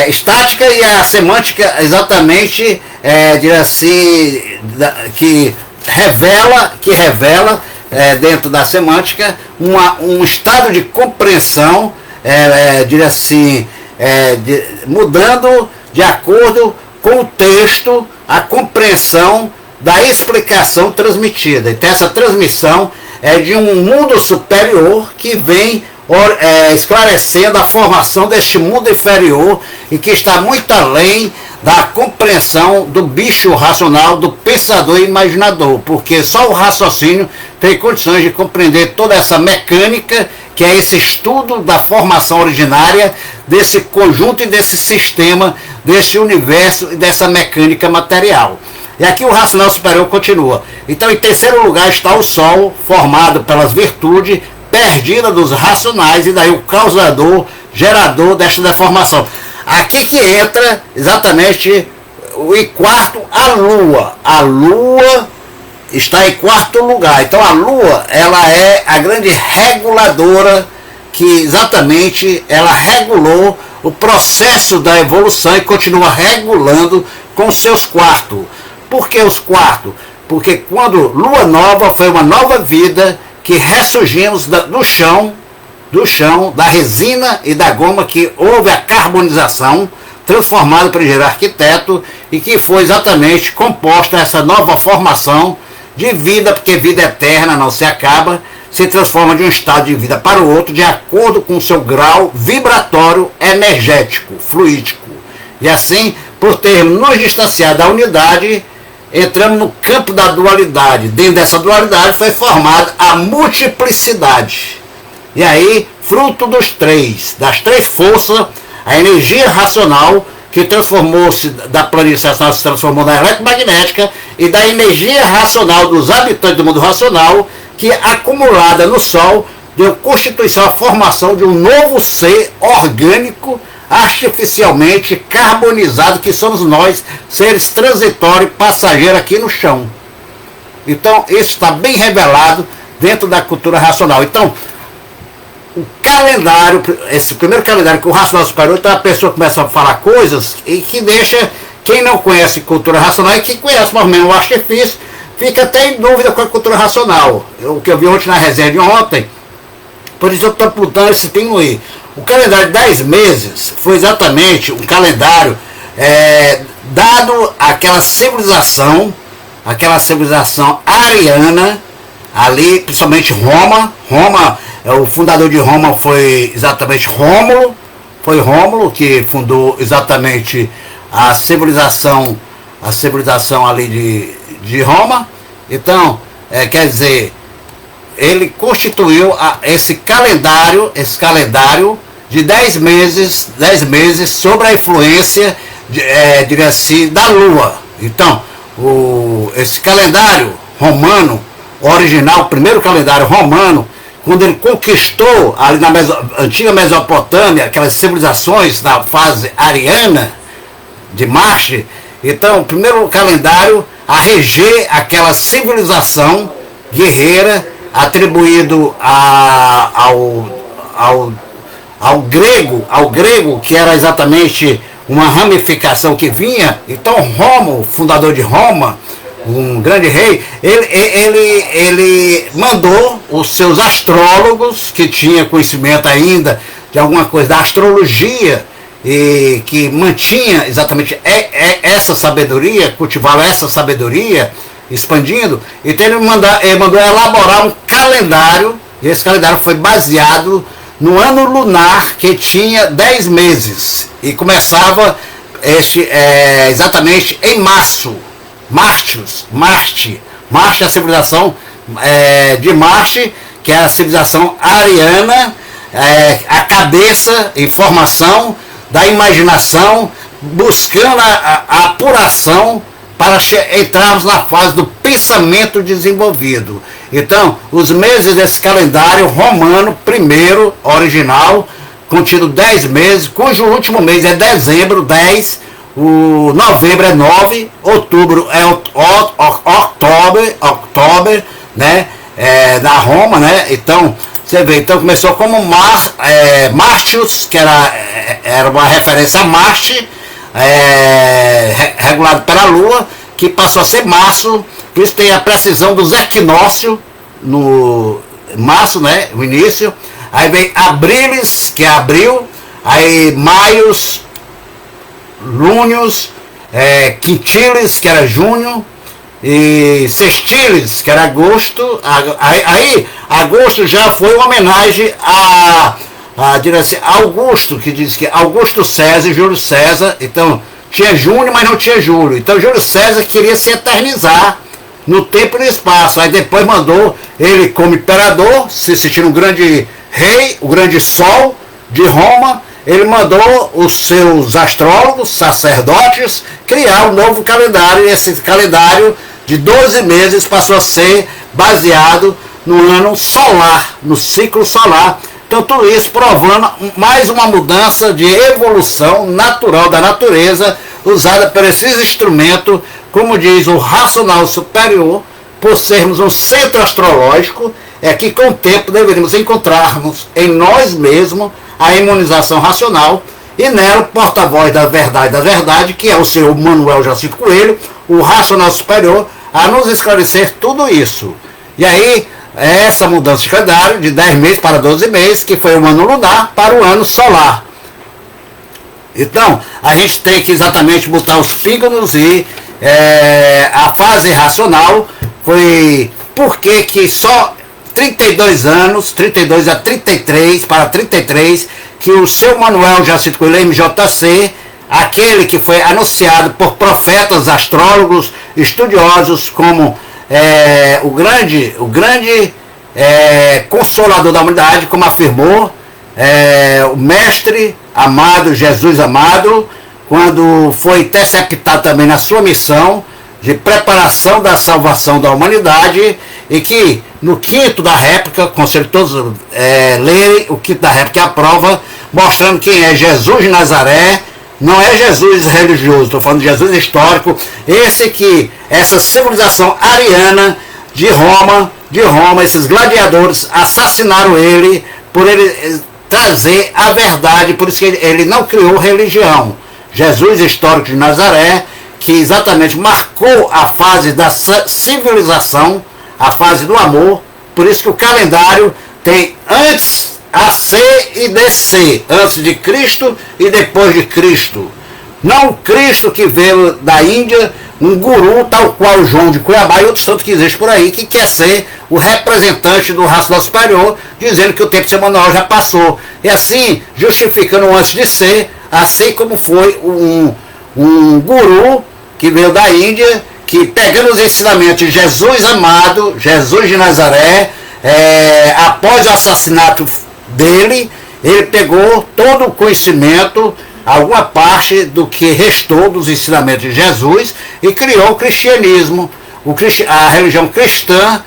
estática, e a semântica exatamente, diria assim, que revela dentro da semântica um estado de compreensão, diria assim, mudando de acordo com o texto a compreensão da explicação transmitida. Então essa transmissão é de um mundo superior que vem esclarecendo a formação deste mundo inferior, e que está muito além da compreensão do bicho racional, do pensador e imaginador, porque só o raciocínio tem condições de compreender toda essa mecânica, que é esse estudo da formação originária desse conjunto e desse sistema, desse universo e dessa mecânica material. E aqui o racional superior continua. Então, em terceiro lugar está o Sol, formado pelas virtudes perdidas dos racionais, e daí o causador, gerador desta deformação. Aqui que entra exatamente em quarto a Lua. A Lua está em quarto lugar. Então a Lua, ela é a grande reguladora, que exatamente ela regulou o processo da evolução e continua regulando com seus quartos. Por que os quartos? Porque quando Lua nova foi uma nova vida, que ressurgimos do chão, da resina e da goma, que houve a carbonização, transformada pelo engenheiro arquiteto, e que foi exatamente composta essa nova formação de vida, porque vida eterna não se acaba, se transforma de um estado de vida para o outro, de acordo com o seu grau vibratório energético, fluídico. E assim, por termos nos distanciado da unidade, entramos no campo da dualidade. Dentro dessa dualidade foi formada a multiplicidade. E aí, fruto das três forças, a energia racional, que transformou-se da planície racional, se transformou na eletromagnética, e da energia racional dos habitantes do mundo racional, que acumulada no Sol, deu constituição à formação de um novo ser orgânico, artificialmente carbonizado, que somos nós, seres transitórios, passageiros aqui no chão. Então, isso está bem revelado dentro da cultura racional. Então, o calendário, esse primeiro calendário que o racional superior, então a pessoa começa a falar coisas e que deixa quem não conhece cultura racional, e quem conhece mais ou menos o artifício, fica até em dúvida com a cultura racional. O que eu vi ontem na resenha de ontem, por isso eu estou apontando esse pingo aí. O calendário de 10 meses foi exatamente um calendário dado àquela civilização ariana, ali, principalmente Roma, o fundador de Roma foi exatamente Rômulo, que fundou exatamente a civilização ali de Roma. Então, quer dizer, ele constituiu esse calendário de 10 meses sobre a influência, diria assim, da Lua. Então, esse calendário romano, original, o primeiro calendário romano, quando ele conquistou ali na antiga Mesopotâmia, aquelas civilizações da fase ariana de Marte, então o primeiro calendário a reger aquela civilização guerreira, atribuído ao grego, que era exatamente uma ramificação que vinha. Então Rômulo, fundador de Roma, um grande rei, ele mandou os seus astrólogos, que tinha conhecimento ainda de alguma coisa da astrologia, e que mantinha exatamente essa sabedoria, cultivava essa sabedoria, expandindo. Então ele mandou elaborar um calendário, e esse calendário foi baseado no ano lunar, que tinha 10 meses, e começava exatamente em março. Marte é a civilização de Marte, que é a civilização ariana, a cabeça em formação da imaginação, buscando a apuração para entrarmos na fase do pensamento desenvolvido. Então, os meses desse calendário romano, primeiro, original, contido 10 meses, cujo último mês é dezembro, 10, o novembro é 9, outubro é outubro, né? Da Roma, né? Então, você vê, então começou como Martius, que era uma referência a Marte, regulado pela Lua, que passou a ser março, que isso tem a precisão dos equinócios no março, né? O início. Aí vem Abrilis, que é abril, aí Maios, Lúnios, Quintilis, que era junho, e Sextilis, que era agosto. Aí agosto já foi uma homenagem a Augusto, que diz que Augusto César e Júlio César. Então tinha junho, mas não tinha julho. Então Júlio César queria se eternizar no tempo e no espaço. Aí depois mandou ele como imperador, se sentindo um grande rei, o grande sol de Roma. Ele mandou os seus astrólogos, sacerdotes, criar um novo calendário, e esse calendário de 12 meses passou a ser baseado no ano solar, no ciclo solar. Então tudo isso provando mais uma mudança de evolução natural da natureza, usada por esses instrumentos, como diz o racional superior, por sermos um centro astrológico, que com o tempo deveríamos encontrarmos em nós mesmos a imunização racional, e nela o porta-voz da verdade, que é o senhor Manuel Jacinto Coelho, o racional superior, a nos esclarecer tudo isso. E aí, essa mudança de calendário de 10 meses para 12 meses, que foi o ano lunar para o ano solar. Então, a gente tem que exatamente botar os fígados, e a fase racional foi porque que só 32 anos, 32 a 33, para 33, que o seu Manuel Jacinto Coelho, MJC, aquele que foi anunciado por profetas, astrólogos, estudiosos, como o grande consolador da humanidade, como afirmou o mestre amado, Jesus amado, quando foi interceptado também na sua missão de preparação da salvação da humanidade, e que no quinto da réplica, aconselho todos lerem o quinto da réplica, a prova, mostrando quem é Jesus de Nazaré. Não é Jesus religioso, estou falando de Jesus histórico, essa civilização ariana de Roma, esses gladiadores assassinaram ele, por ele trazer a verdade, por isso que ele não criou religião. Jesus histórico de Nazaré, que exatamente marcou a fase da civilização, a fase do amor. Por isso que o calendário tem antes AC e DC, antes de Cristo e depois de Cristo. Não o Cristo que veio da Índia, um guru tal qual João de Cuiabá e outros tantos que existem por aí, que quer ser o representante do racional superior, dizendo que o tempo semanal já passou. E assim, justificando antes de ser, assim como foi um guru que veio da Índia, que pegando os ensinamentos de Jesus amado, Jesus de Nazaré, após o assassinato dele, ele pegou todo o conhecimento, alguma parte do que restou dos ensinamentos de Jesus, e criou o cristianismo, a religião cristã,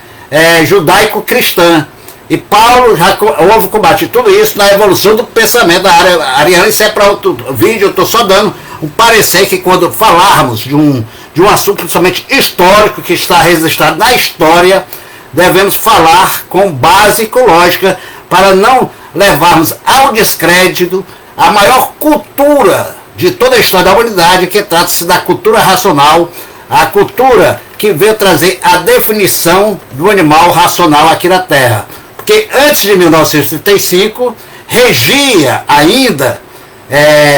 judaico-cristã. E Paulo já houve combate tudo isso na evolução do pensamento da área ariana. Isso é para outro vídeo, eu estou só dando um parecer que quando falarmos de um assunto principalmente histórico, que está registrado na história, devemos falar com base ecológica, para não levarmos ao descrédito a maior cultura de toda a história da humanidade, que trata-se da cultura racional, a cultura que veio trazer a definição do animal racional aqui na Terra. Porque antes de 1935, regia ainda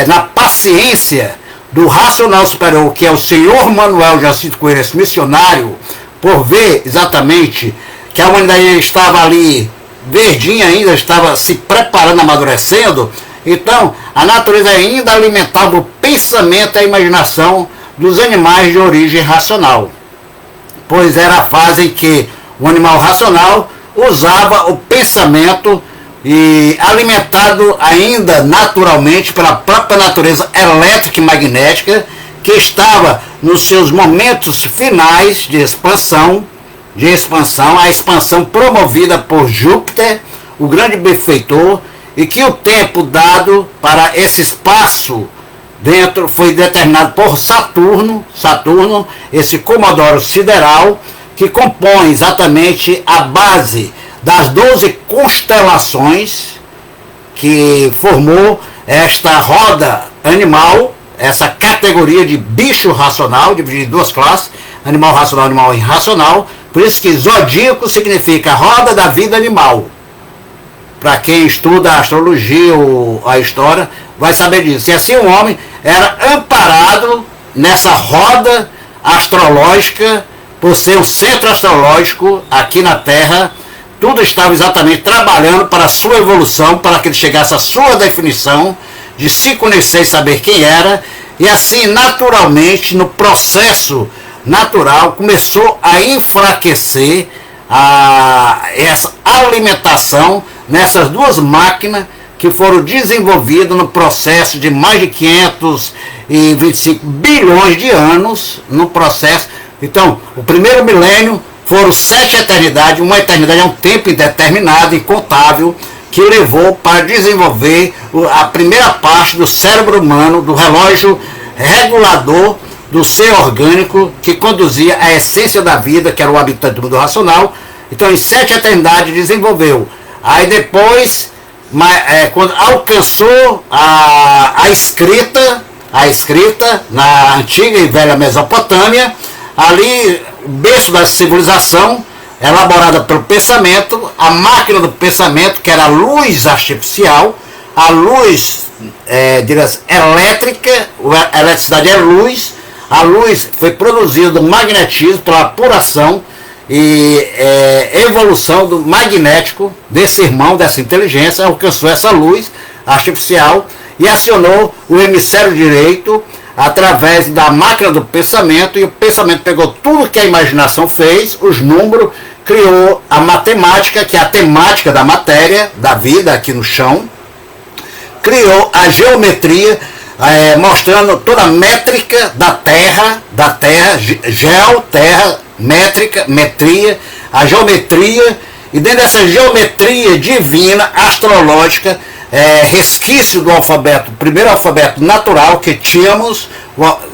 na paciência do racional superior, que é o senhor Manuel Jacinto Coelho, esse missionário, por ver exatamente que a humanidade estava ali verdinha ainda, estava se preparando, amadurecendo. Então a natureza ainda alimentava o pensamento e a imaginação dos animais de origem racional, pois era a fase em que o animal racional usava o pensamento e alimentado ainda naturalmente pela própria natureza elétrica e magnética, que estava nos seus momentos finais de expansão, a expansão promovida por Júpiter, o grande benfeitor, e que o tempo dado para esse espaço dentro foi determinado por Saturno, esse comodoro sideral, que compõe exatamente a base das 12 constelações que formou esta roda animal, essa categoria de bicho racional, dividida em duas classes, animal racional e animal irracional. Por isso que zodíaco significa roda da vida animal. Para quem estuda a astrologia ou a história, vai saber disso. E assim o homem era amparado nessa roda astrológica, por ser um centro astrológico aqui na Terra. Tudo estava exatamente trabalhando para a sua evolução, para que ele chegasse à sua definição, de se conhecer e saber quem era, e assim naturalmente, no processo natural, começou a enfraquecer essa alimentação nessas duas máquinas que foram desenvolvidas no processo de mais de 525 bilhões de anos, no processo. Então, o primeiro milênio foram 7 eternidades, uma eternidade é um tempo indeterminado, incontável, que levou para desenvolver a primeira parte do cérebro humano, do relógio regulador do ser orgânico, que conduzia a essência da vida, que era o habitante do mundo racional. Então, em 7 eternidades desenvolveu. Aí depois, quando alcançou a escrita na antiga e velha Mesopotâmia, ali o berço da civilização, elaborada pelo pensamento, a máquina do pensamento, que era a luz artificial, a luz elétrica, a eletricidade é luz, a luz foi produzida do magnetismo pela apuração e evolução do magnético desse irmão, dessa inteligência, alcançou essa luz artificial e acionou o hemisfério direito através da máquina do pensamento, e o pensamento pegou tudo que a imaginação fez, os números, criou a matemática, que é a temática da matéria, da vida aqui no chão, criou a geometria, mostrando toda a métrica da terra, terra, métrica, metria, a geometria, e dentro dessa geometria divina, astrológica, resquício do alfabeto, o primeiro alfabeto natural que tínhamos,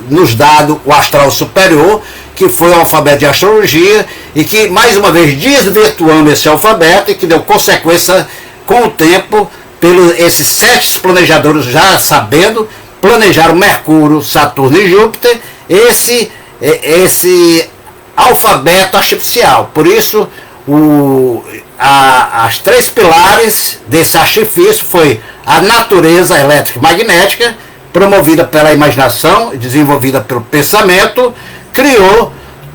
nos dado o astral superior, que foi o alfabeto de astrologia, e que mais uma vez desvirtuando esse alfabeto, e que deu consequência com o tempo, esses 7 planejadores já sabendo, planejaram Mercúrio, Saturno e Júpiter, esse alfabeto artificial. Por isso, as 3 pilares desse artifício foi a natureza elétrica e magnética, promovida pela imaginação e desenvolvida pelo pensamento, criou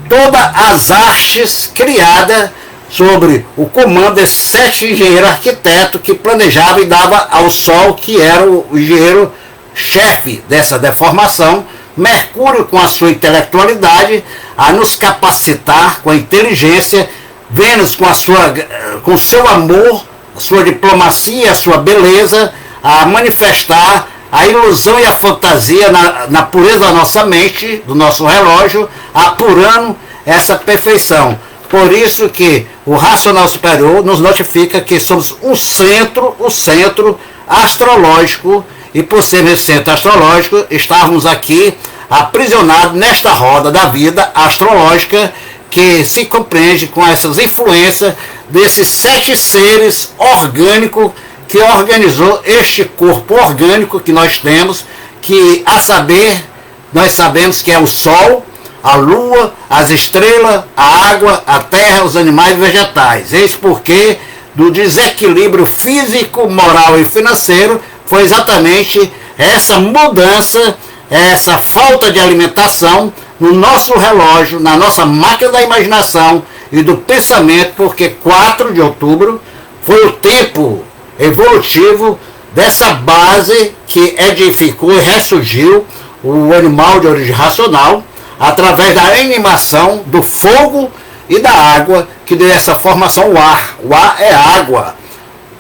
todas as artes criadas sobre o comando desses 7 engenheiros arquitetos que planejavam e dava ao Sol, que era o engenheiro-chefe dessa deformação. Mercúrio, com a sua intelectualidade, a nos capacitar com a inteligência, Vênus com o seu amor, a sua diplomacia, a sua beleza, a manifestar a ilusão e a fantasia na pureza da nossa mente, do nosso relógio, apurando essa perfeição. Por isso que o racional superior nos notifica que somos o centro astrológico, e por ser esse centro astrológico, estávamos aqui aprisionados nesta roda da vida astrológica, que se compreende com essas influências desses 7 seres orgânicos que organizou este corpo orgânico que nós temos, que, a saber, nós sabemos que é o Sol, a Lua, as estrelas, a água, a terra, os animais e vegetais. Eis porque do desequilíbrio físico, moral e financeiro foi exatamente essa mudança, essa falta de alimentação no nosso relógio, na nossa máquina da imaginação e do pensamento, porque 4 de outubro foi o tempo evolutivo dessa base que edificou e ressurgiu o animal de origem racional, através da animação do fogo e da água, que deu essa formação o ar. O ar é água.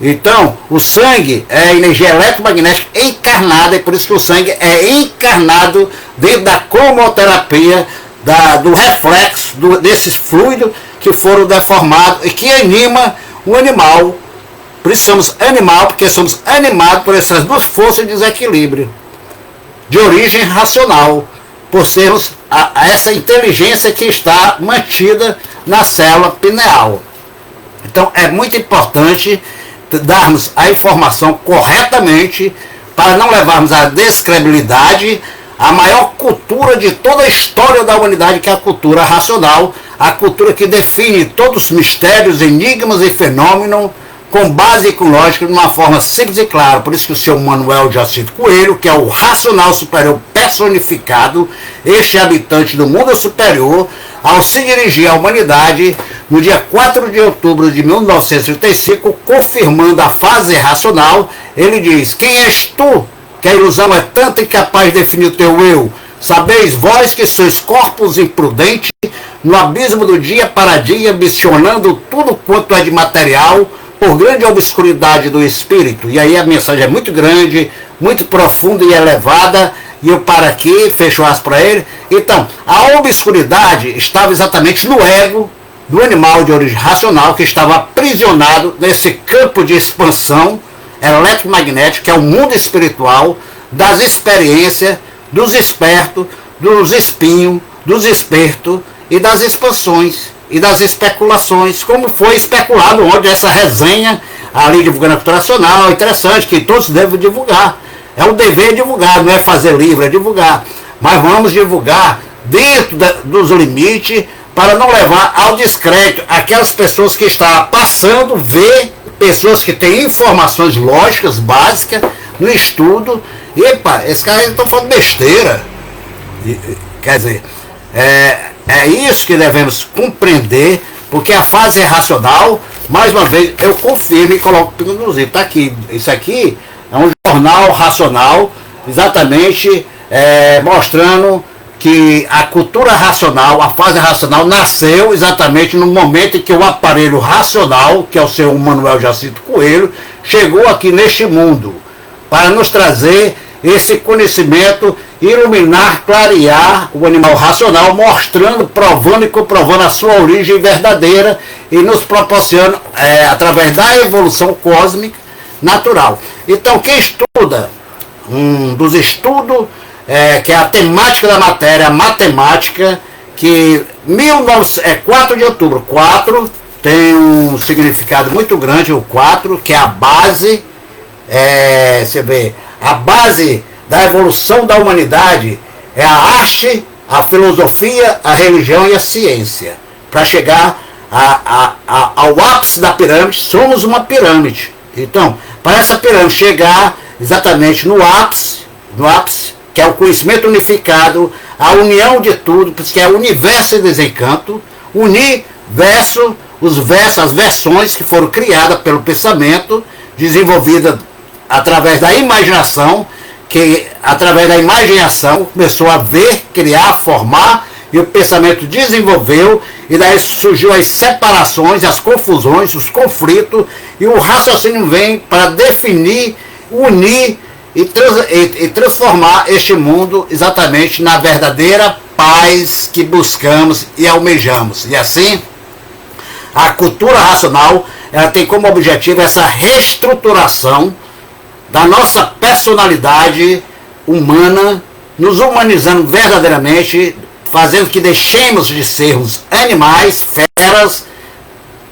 Então, o sangue é energia eletromagnética encarnada, e por isso que o sangue é encarnado dentro da cromoterapia, do reflexo desses fluidos que foram deformados e que anima o animal. Por isso somos animal, porque somos animados por essas duas forças de desequilíbrio, de origem racional, por sermos essa inteligência que está mantida na célula pineal. Então é muito importante darmos a informação corretamente para não levarmos à descredibilidade a maior cultura de toda a história da humanidade, que é a cultura racional, a cultura que define todos os mistérios, enigmas e fenômenos com base e com lógica, de uma forma simples e clara. Por isso que o seu Manuel Jacinto Coelho, que é o racional superior personificado, este habitante do mundo superior, ao se dirigir à humanidade, no dia 4 de outubro de 1935, confirmando a fase racional, ele diz: quem és tu, que a ilusão é tanta e capaz de definir o teu eu? Sabeis vós que sois corpos imprudentes, no abismo do dia para dia, ambicionando tudo quanto é de material, por grande obscuridade do espírito. E aí a mensagem é muito grande, muito profunda e elevada, e eu paro aqui, fecho as para ele. Então, a obscuridade estava exatamente no ego do animal de origem racional, que estava aprisionado nesse campo de expansão eletromagnético, que é o mundo espiritual, das experiências, dos espertos, dos espinhos, dos espertos e das expansões e das especulações, como foi especulado ontem essa resenha ali divulgando a cultura nacional. Interessante, que todos devem divulgar. É um dever divulgar, não é fazer livro, é divulgar. Mas vamos divulgar dentro dos limites, para não levar ao descrédito aquelas pessoas que estão passando, ver pessoas que têm informações lógicas, básicas, no estudo. E, epa, esses caras estão falando besteira. Quer dizer, é isso que devemos compreender, porque a fase é racional. Mais uma vez, eu confirmo e coloco inclusive, está aqui, isso aqui é um jornal racional, exatamente mostrando que a cultura racional, a fase racional, nasceu exatamente no momento em que o aparelho racional, que é o seu Manuel Jacinto Coelho, chegou aqui neste mundo, para nos trazer esse conhecimento, iluminar, clarear o animal racional, mostrando, provando e comprovando a sua origem verdadeira, e nos proporciona, através da evolução cósmica natural. Então, quem estuda dos estudos, que é a temática da matéria, a matemática, que 4 de outubro, 4 tem um significado muito grande, o 4, que é a base, você vê, a base da evolução da humanidade é a arte, a filosofia, a religião e a ciência. Para chegar ao ápice da pirâmide, somos uma pirâmide. Então, para essa pirâmide chegar exatamente no ápice, que é o conhecimento unificado, a união de tudo, que é o universo e desencanto, unir as versões que foram criadas pelo pensamento, desenvolvida através da imaginação, que através da imaginação começou a ver, criar, formar, e o pensamento desenvolveu, e daí surgiu as separações, as confusões, os conflitos, e o raciocínio vem para definir, unir e transformar este mundo exatamente na verdadeira paz que buscamos e almejamos. E assim, a cultura racional, ela tem como objetivo essa reestruturação da nossa personalidade humana, nos humanizando verdadeiramente, fazendo que deixemos de sermos animais, feras,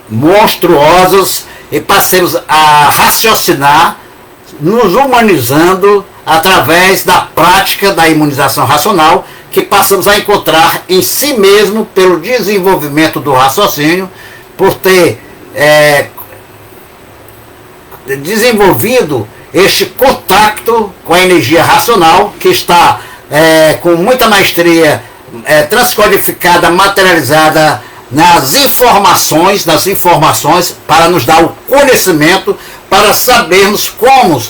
monstruosos, e passemos a raciocinar, nos humanizando através da prática da imunização racional, que passamos a encontrar em si mesmo pelo desenvolvimento do raciocínio, por ter desenvolvido este contato com a energia racional, que está com muita maestria transcodificada, materializada nas informações, para nos dar o conhecimento, para sabermos como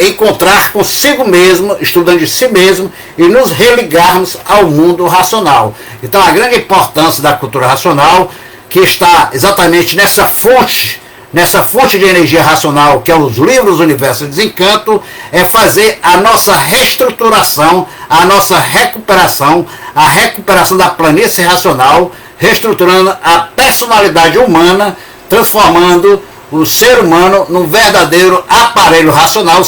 encontrar consigo mesmo, estudando de si mesmo, e nos religarmos ao mundo racional. Então a grande importância da cultura racional, que está exatamente nessa fonte de energia racional, que é os livros Universo e Desencanto, é fazer a nossa reestruturação, a nossa recuperação, a recuperação da planície racional, reestruturando a personalidade humana, transformando o ser humano num verdadeiro aparelho racional,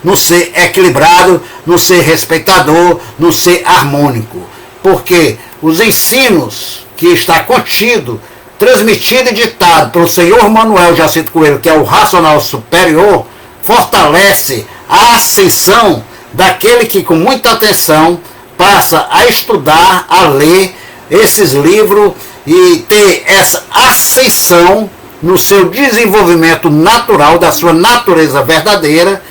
num ser equilibrado, num ser respeitador, num ser harmônico. Porque os ensinos que está contido, transmitido e ditado pelo senhor Manuel Jacinto Coelho, que é o racional superior, fortalece a ascensão daquele que com muita atenção passa a estudar, a ler esses livros e ter essa ascensão no seu desenvolvimento natural, da sua natureza verdadeira,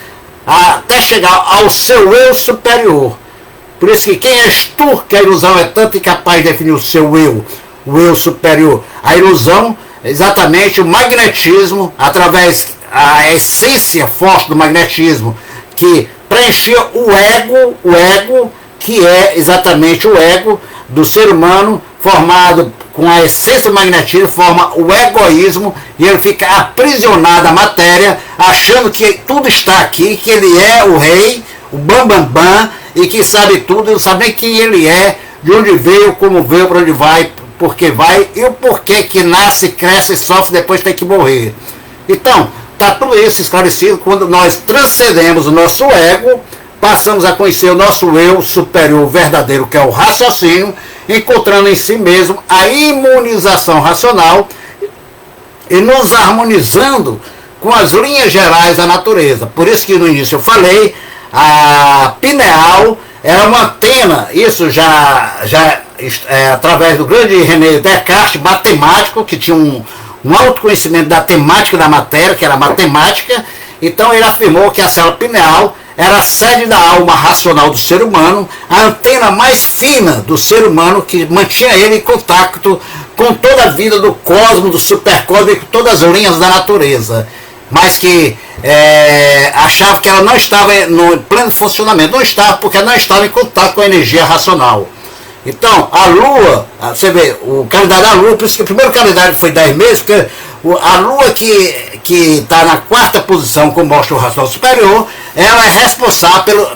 até chegar ao seu eu superior. Por isso que quem és tu, que a ilusão é tanto incapaz de definir o seu eu, o eu superior. A ilusão, exatamente o magnetismo, através da essência forte do magnetismo, que preenchia o ego, que é exatamente o ego do ser humano, formado com a essência do magnetismo, forma o egoísmo, e ele fica aprisionado à matéria, achando que tudo está aqui, que ele é o rei, o bambambam, e que sabe tudo, não sabe nem quem ele é, de onde veio, como veio, para onde vai, porque vai, e o porquê que nasce, cresce, sofre, depois tem que morrer. Então, está tudo isso esclarecido quando nós transcendemos o nosso ego, passamos a conhecer o nosso eu superior verdadeiro, que é o raciocínio, encontrando em si mesmo a imunização racional e nos harmonizando com as linhas gerais da natureza. Por isso que no início eu falei, a pineal era uma antena, isso já através do grande René Descartes, matemático, que tinha um alto conhecimento da temática da matéria, que era matemática. Então ele afirmou que a célula pineal era a sede da alma racional do ser humano, a antena mais fina do ser humano, que mantinha ele em contato com toda a vida do cosmos, do supercosmos e com todas as linhas da natureza. Mas que achava que ela não estava no pleno funcionamento. Não estava, porque ela não estava em contato com a energia racional. Então, a Lua, você vê, o calendário da Lua, por isso que o primeiro calendário foi 10 meses, porque a Lua que está na quarta posição, como mostra o racional superior, ela é responsável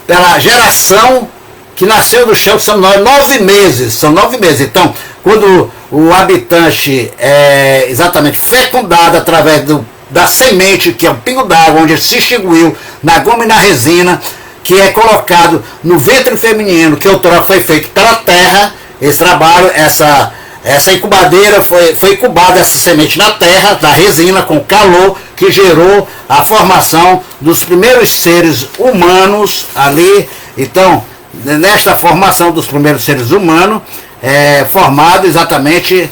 pela geração que nasceu do chão, que são 9 meses. São 9 meses. Então, quando o habitante é exatamente fecundado através da semente, que é o pingo d'água, onde ele se extinguiu na goma e na resina, que é colocado no ventre feminino, que outrora foi feito pela terra, esse trabalho, essa incubadeira foi incubada essa semente na terra, da resina, com calor, que gerou a formação dos primeiros seres humanos ali. Então, nesta formação dos primeiros seres humanos, formado exatamente,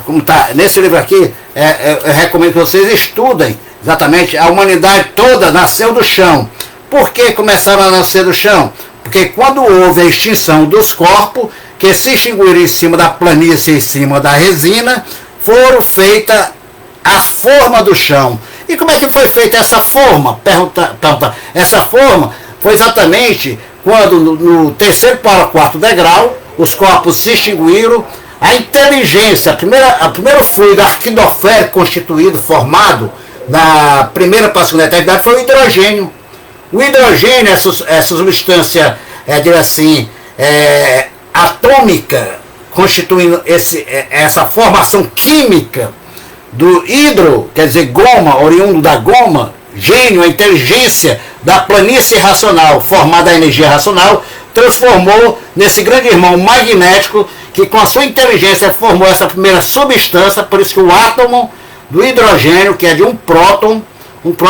como está nesse livro aqui, eu recomendo que vocês estudem, exatamente, a humanidade toda nasceu do chão. Por que começaram a nascer do chão? Porque quando houve a extinção dos corpos, que se extinguiram em cima da planície, em cima da resina, foram feitas as formas do chão. E como é que foi feita essa forma? Pergunta. Essa forma foi exatamente quando no terceiro para o quarto degrau, os corpos se extinguiram, a inteligência, o primeiro fluido arquidoférico constituído, formado na primeira para a segunda eternidade, foi o hidrogênio. O hidrogênio, essa substância, atômica, constituindo essa formação química do hidro, quer dizer, goma, oriundo da goma, gênio, a inteligência da planície racional, formada da energia racional, transformou nesse grande irmão magnético, que com a sua inteligência formou essa primeira substância. Por isso que o átomo do hidrogênio, que é de um próton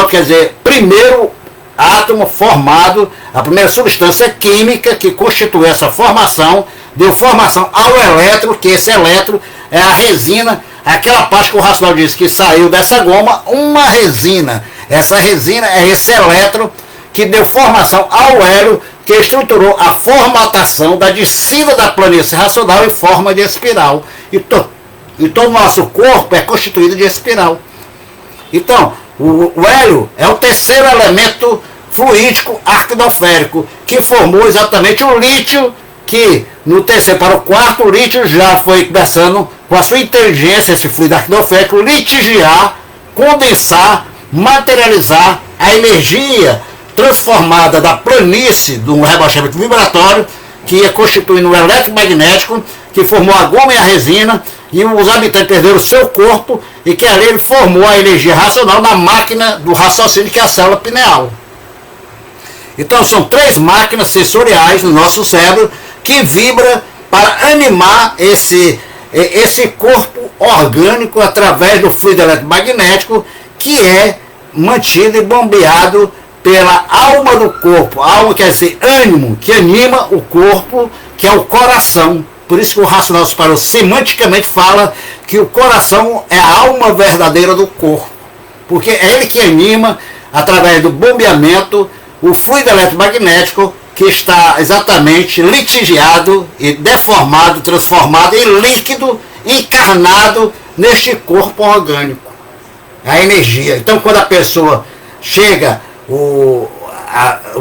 quer dizer, primeiro átomo formado, a primeira substância química que constitui essa formação, deu formação ao elétron, que esse elétron é a resina, aquela parte que o racional diz que saiu dessa goma, uma resina. Essa resina é esse elétron que deu formação ao hélio, que estruturou a formatação da descida da planície racional em forma de espiral. E todo o nosso corpo é constituído de espiral. Então, o hélio é o terceiro elemento fluídico arquidoférico, que formou exatamente o lítio, que no terceiro para o quarto, o lítio já foi começando com a sua inteligência, esse fluido arquidoférico, litigiar, condensar, materializar a energia transformada da planície do rebaixamento vibratório, que ia constituindo um eletromagnético, que formou a goma e a resina, e os habitantes perderam o seu corpo, e que ali ele formou a energia racional na máquina do raciocínio, que é a célula pineal. Então são três máquinas sensoriais no nosso cérebro que vibra para animar esse corpo orgânico através do fluido eletromagnético, que é mantido e bombeado pela alma do corpo. A alma quer dizer ânimo, que anima o corpo, que é o coração. Por isso que o racional superior semanticamente fala que o coração é a alma verdadeira do corpo, porque é ele que anima, através do bombeamento, o fluido eletromagnético, que está exatamente litigiado e deformado, transformado em líquido, encarnado neste corpo orgânico. A energia. Então, quando a pessoa chega o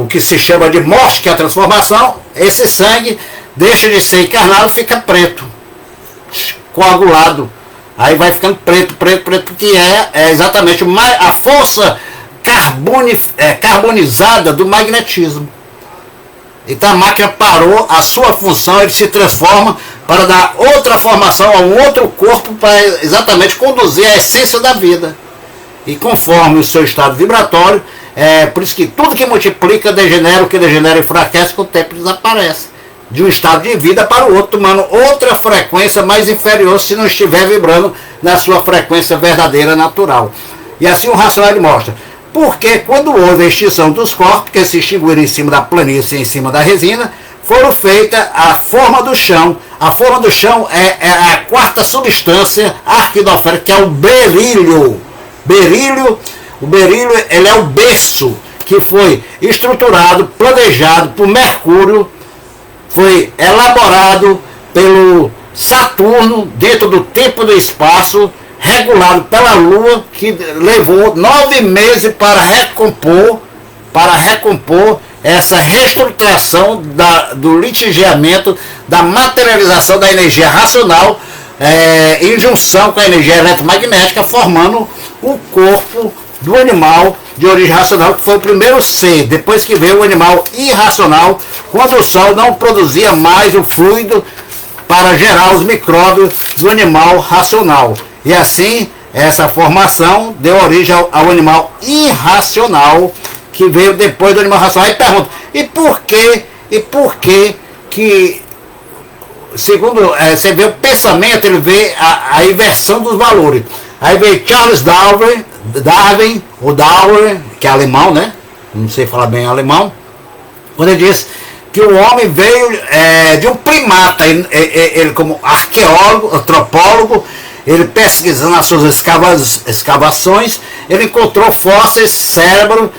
que se chama de morte, que é a transformação, esse sangue deixa de ser encarnado, fica preto, coagulado. Aí vai ficando preto, porque é exatamente a força carbonizada do magnetismo. Então a máquina parou a sua função, ele se transforma para dar outra formação a um outro corpo, para exatamente conduzir a essência da vida. E conforme o seu estado vibratório, por isso que tudo que multiplica degenera, o que degenera enfraquece, com o tempo desaparece. De um estado de vida para o outro, tomando outra frequência mais inferior, se não estiver vibrando na sua frequência verdadeira, natural. E assim o racional ele mostra. Porque quando houve a extinção dos corpos, que se extinguiram em cima da planície e em cima da resina, foram feitas a forma do chão. A forma do chão é a quarta substância arquidoférica, que é o berílio. O berílio ele é o berço que foi estruturado, planejado por Mercúrio, foi elaborado pelo Saturno dentro do tempo e do espaço, regulado pela Lua, que levou 9 meses para recompor essa reestruturação do litigiamento, da materialização da energia racional, em junção com a energia eletromagnética, formando o corpo do animal de origem racional, que foi o primeiro ser, depois que veio o animal irracional, quando o Sol não produzia mais o fluido para gerar os micróbios do animal racional. E assim, essa formação deu origem ao animal irracional, que veio depois do animal racional. Aí pergunta, e por que que, segundo você vê o pensamento, ele vê a inversão dos valores. Aí veio Charles Darwin, que é alemão, né? Não sei falar bem alemão, quando ele diz que o homem veio de um primata. Ele como arqueólogo, antropólogo, ele pesquisando nas suas escavações, ele encontrou fósseis cérebro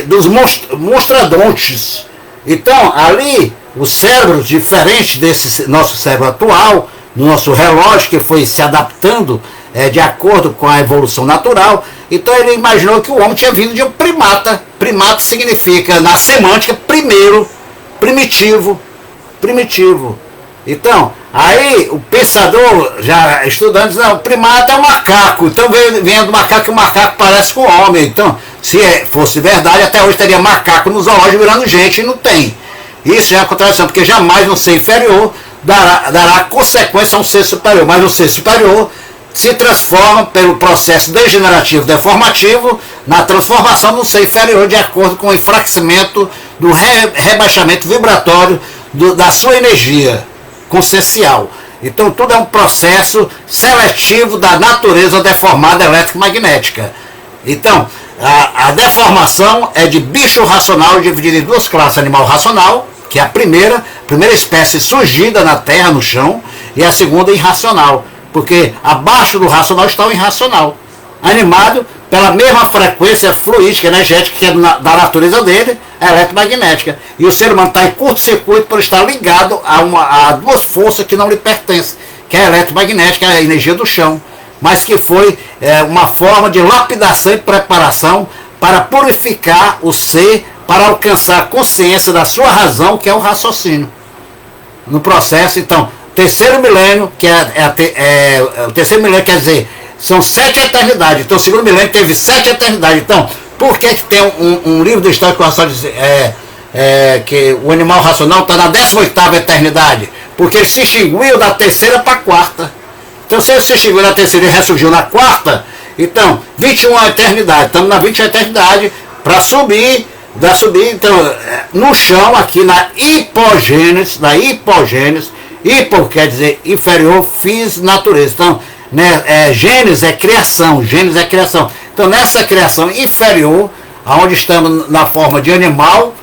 dos monstrodontes. Então, ali, os cérebros diferentes desse nosso cérebro atual, no nosso relógio, que foi se adaptando de acordo com a evolução natural, então ele imaginou que o homem tinha vindo de um primata. Primata significa, na semântica, primeiro, primitivo. Então, aí o pensador, já estudando, diz, não, o primata é um macaco, então vem do macaco, que o macaco parece com o homem. Então, se fosse verdade, até hoje teria macaco no zoológico virando gente, e não tem. Isso já é uma contradição, porque jamais um ser inferior dará consequência a um ser superior, mas um ser superior se transforma pelo processo degenerativo deformativo na transformação do ser inferior, de acordo com o enfraquecimento do rebaixamento vibratório da sua energia consciencial. Então tudo é um processo seletivo da natureza deformada eletromagnética. Então, A deformação é de bicho racional, dividido em duas classes: animal racional, que é a primeira espécie surgida na terra, no chão, e a segunda irracional, porque abaixo do racional está o irracional, animado pela mesma frequência fluídica, energética, que é da natureza dele, a eletromagnética. E o ser humano está em curto-circuito por estar ligado a duas forças que não lhe pertencem, que é a eletromagnética, a energia do chão, mas que foi uma forma de lapidação e preparação para purificar o ser, para alcançar a consciência da sua razão, que é o raciocínio. No processo, então, terceiro milênio, que o terceiro milênio quer dizer, são 7 eternidades. Então o segundo milênio teve 7 eternidades. Então, por que tem um livro de história que o racional diz que o animal racional está na 18ª eternidade? Porque ele se extinguiu da terceira para a quarta. Então, se ele se extinguiu na terceira e ressurgiu na quarta, então, 21 eternidade. Estamos na 21 eternidade para subir, então, no chão, aqui na hipogênese, hipo quer dizer inferior, fiz, natureza. Então, gênese é criação, Então, nessa criação inferior, onde estamos na forma de animal,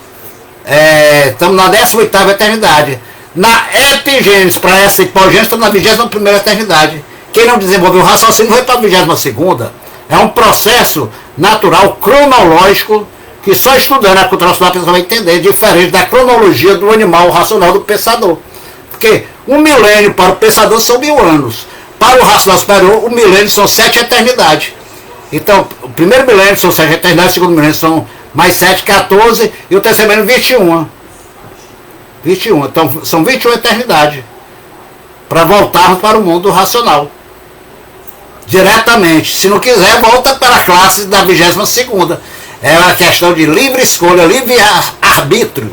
estamos na 18ª eternidade. Na epigênese, para essa hipogênese, estamos na 21ª eternidade. Quem não desenvolveu o raciocínio vai para a 22ª. É um processo natural, cronológico, que só estudando a cultura racional a pessoa vai entender, diferente da cronologia do animal racional do pensador. Porque um milênio para o pensador são 1000 anos. Para o racional superior, o milênio são 7 eternidades. Então, o primeiro milênio são 7 eternidades, o segundo milênio são mais 7, 14, e o terceiro milênio 21. Então, são 21 eternidades. Para voltarmos para o mundo racional. Diretamente. Se não quiser, volta para a classe da 22ª. É uma questão de livre escolha, livre arbítrio.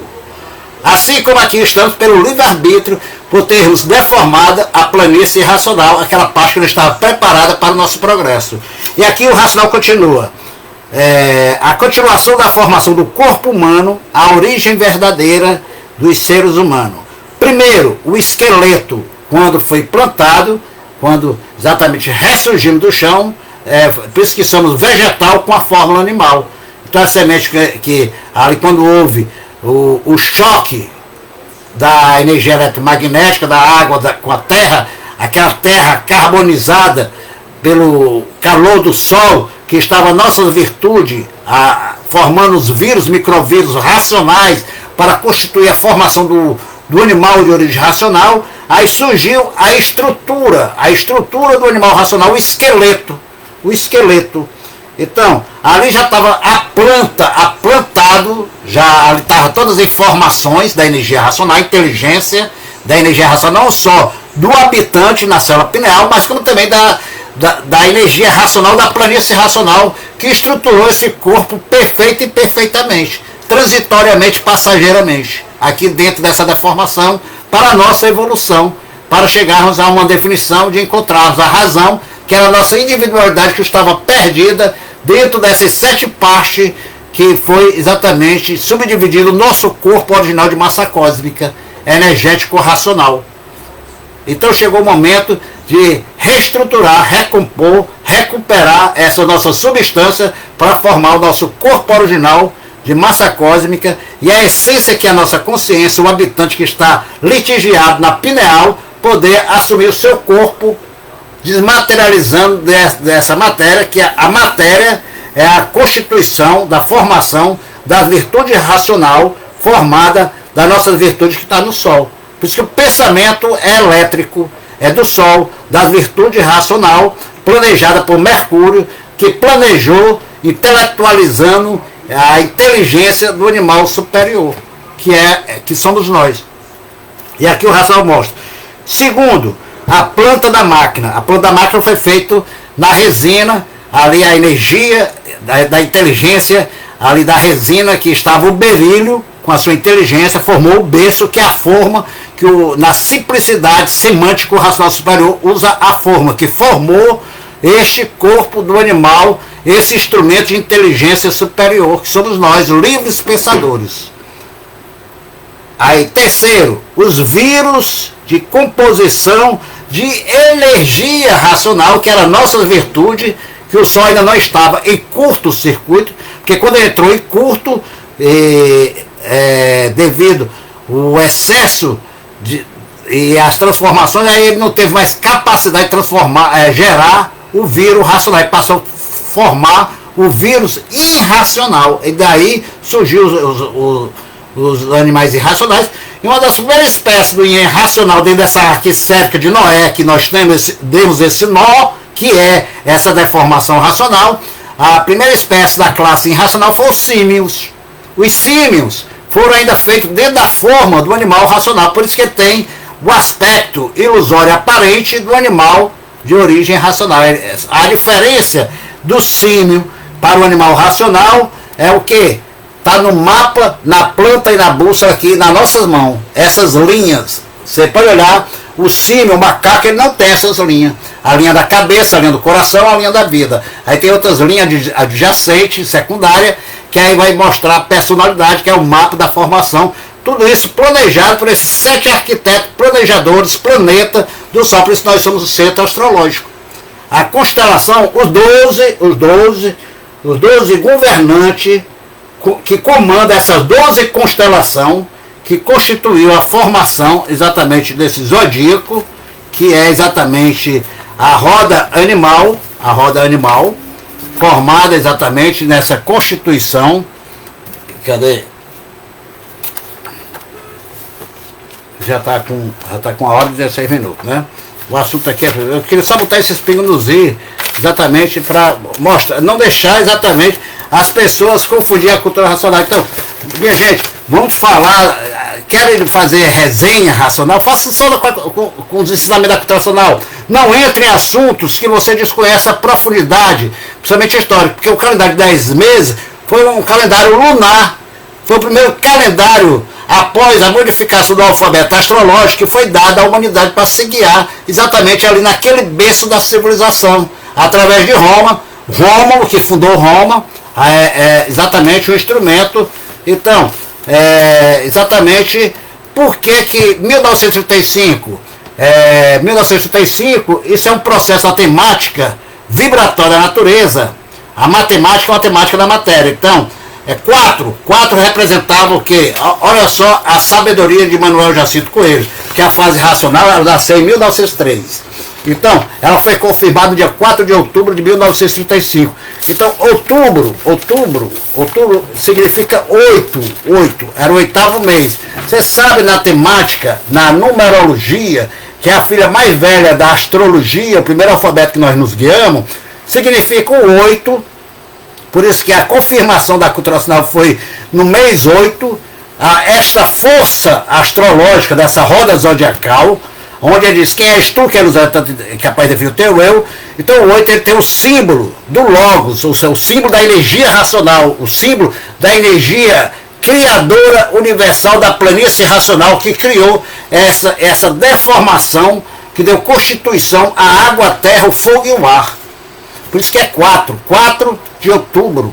Assim como aqui estamos pelo livre-arbítrio, por termos deformado a planície racional, aquela parte que não estava preparada para o nosso progresso. E aqui o racional continua. A continuação da formação do corpo humano, a origem verdadeira dos seres humanos. Primeiro, o esqueleto, quando foi plantado, quando exatamente ressurgimos do chão, por isso que somos vegetal com a fórmula animal. Então a semente que ali quando houve o choque da energia eletromagnética, da água com a terra, aquela terra carbonizada pelo calor do sol, que estava a nossa virtude, formando os vírus, microvírus racionais, para constituir a formação do animal de origem racional, aí surgiu a estrutura do animal racional, o esqueleto. Então, ali já estava aplantado, já ali estavam todas as informações da energia racional, a inteligência da energia racional, não só do habitante na célula pineal, mas como também da energia racional, da planície racional, que estruturou esse corpo perfeito e perfeitamente, transitoriamente, passageiramente, aqui dentro dessa deformação, para a nossa evolução, para chegarmos a uma definição de encontrarmos a razão, que era a nossa individualidade que estava perdida dentro dessas 7 partes que foi exatamente subdividido o nosso corpo original de massa cósmica, energético-racional. Então chegou o momento de reestruturar, recompor, recuperar essa nossa substância para formar o nosso corpo original de massa cósmica e a essência que é a nossa consciência, o habitante que está litigiado na pineal, poder assumir o seu corpo, desmaterializando dessa matéria, que a matéria é a constituição da formação da virtude racional formada das nossas virtudes que está no Sol. Por isso que o pensamento é elétrico, é do Sol, da virtude racional, planejada por Mercúrio, que planejou, intelectualizando a inteligência do animal superior, que somos nós. E aqui o racional mostra. Segundo, a planta da máquina. A planta da máquina foi feita na resina, ali a energia da inteligência, ali da resina que estava o berílio, com a sua inteligência, formou o berço, que é a forma que na simplicidade semântica o racional superior usa a forma, que formou este corpo do animal, esse instrumento de inteligência superior, que somos nós, livres pensadores. Aí, terceiro, os vírus de composição de energia racional, que era a nossa virtude, que o Sol ainda não estava em curto-circuito, porque quando ele entrou em curto, devido ao excesso e as transformações, aí ele não teve mais capacidade de transformar, gerar o vírus racional, ele passou a formar o vírus irracional, e daí surgiu os animais irracionais. E uma das primeiras espécies do irracional dentro dessa arquicérica de Noé, que nós demos esse nó, que é essa deformação racional, a primeira espécie da classe irracional foi os símios. Os símios foram ainda feitos dentro da forma do animal racional, por isso que tem o aspecto ilusório aparente do animal de origem racional. A diferença do símio para o animal racional é o que? Está no mapa, na planta e na bússola aqui, nas nossas mãos. Essas linhas, você pode olhar, o símio, o macaco, ele não tem essas linhas. A linha da cabeça, a linha do coração, a linha da vida. Aí tem outras linhas adjacentes, secundárias, que aí vai mostrar a personalidade, que é o mapa da formação. Tudo isso planejado por esses 7 arquitetos, planejadores, planeta do Sol. Por isso nós somos o centro astrológico. A constelação, os 12 governantes que comandam essas 12 constelações, que constituiu a formação exatamente desse zodíaco, que é exatamente a roda animal, formada exatamente nessa constituição. Cadê? Já está com a hora de 16 minutos, né? O assunto aqui eu queria só botar esses pingos nos i, exatamente para mostrar, não deixar exatamente as pessoas confundir a cultura racional. Então, minha gente, vamos falar, querem fazer resenha racional, faça só com os ensinamentos da cultura racional. Não entre em assuntos que você desconhece a profundidade, principalmente histórica, porque o calendário de 10 meses foi um calendário lunar, foi o primeiro calendário após a modificação do alfabeto astrológico que foi dado à humanidade para se guiar exatamente ali naquele berço da civilização, através de Roma. Rômulo, que fundou Roma, exatamente o instrumento. Então, exatamente por que 1935, 1935, isso é um processo, a temática vibratória da natureza. A matemática é uma temática da matéria. Então, 4 representava o quê? Olha só a sabedoria de Manuel Jacinto Coelho, que a fase racional ela nasceu em 1903. Então, ela foi confirmada no dia 4 de outubro de 1935. Então, outubro significa 8, era o 8º mês. Você sabe, na temática, na numerologia, que é a filha mais velha da astrologia, o primeiro alfabeto que nós nos guiamos, significa o 8. Por isso que a confirmação da cultura nacional foi no mês 8, esta força astrológica dessa roda zodiacal, onde ele diz: quem és tu que é capaz de ver o teu eu? Então o 8 ele tem o símbolo do Logos, ou seja, o símbolo da energia racional, o símbolo da energia criadora universal da planície racional, que criou essa deformação, que deu constituição à água, a terra, o fogo e o ar. Por isso que é 4 de outubro.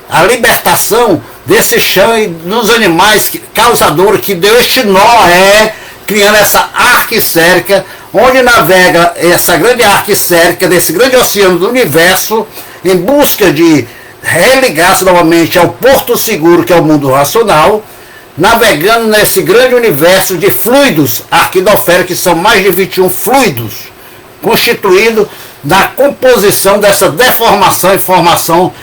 A libertação desse chão e dos animais causadores que deu este nó, criando essa arquicérica, onde navega essa grande arquicérica desse grande oceano do universo, em busca de religar-se novamente ao porto seguro, que é o mundo racional, navegando nesse grande universo de fluidos arquidoféricos, que são mais de 21 fluidos, constituídos na composição dessa deformação e formação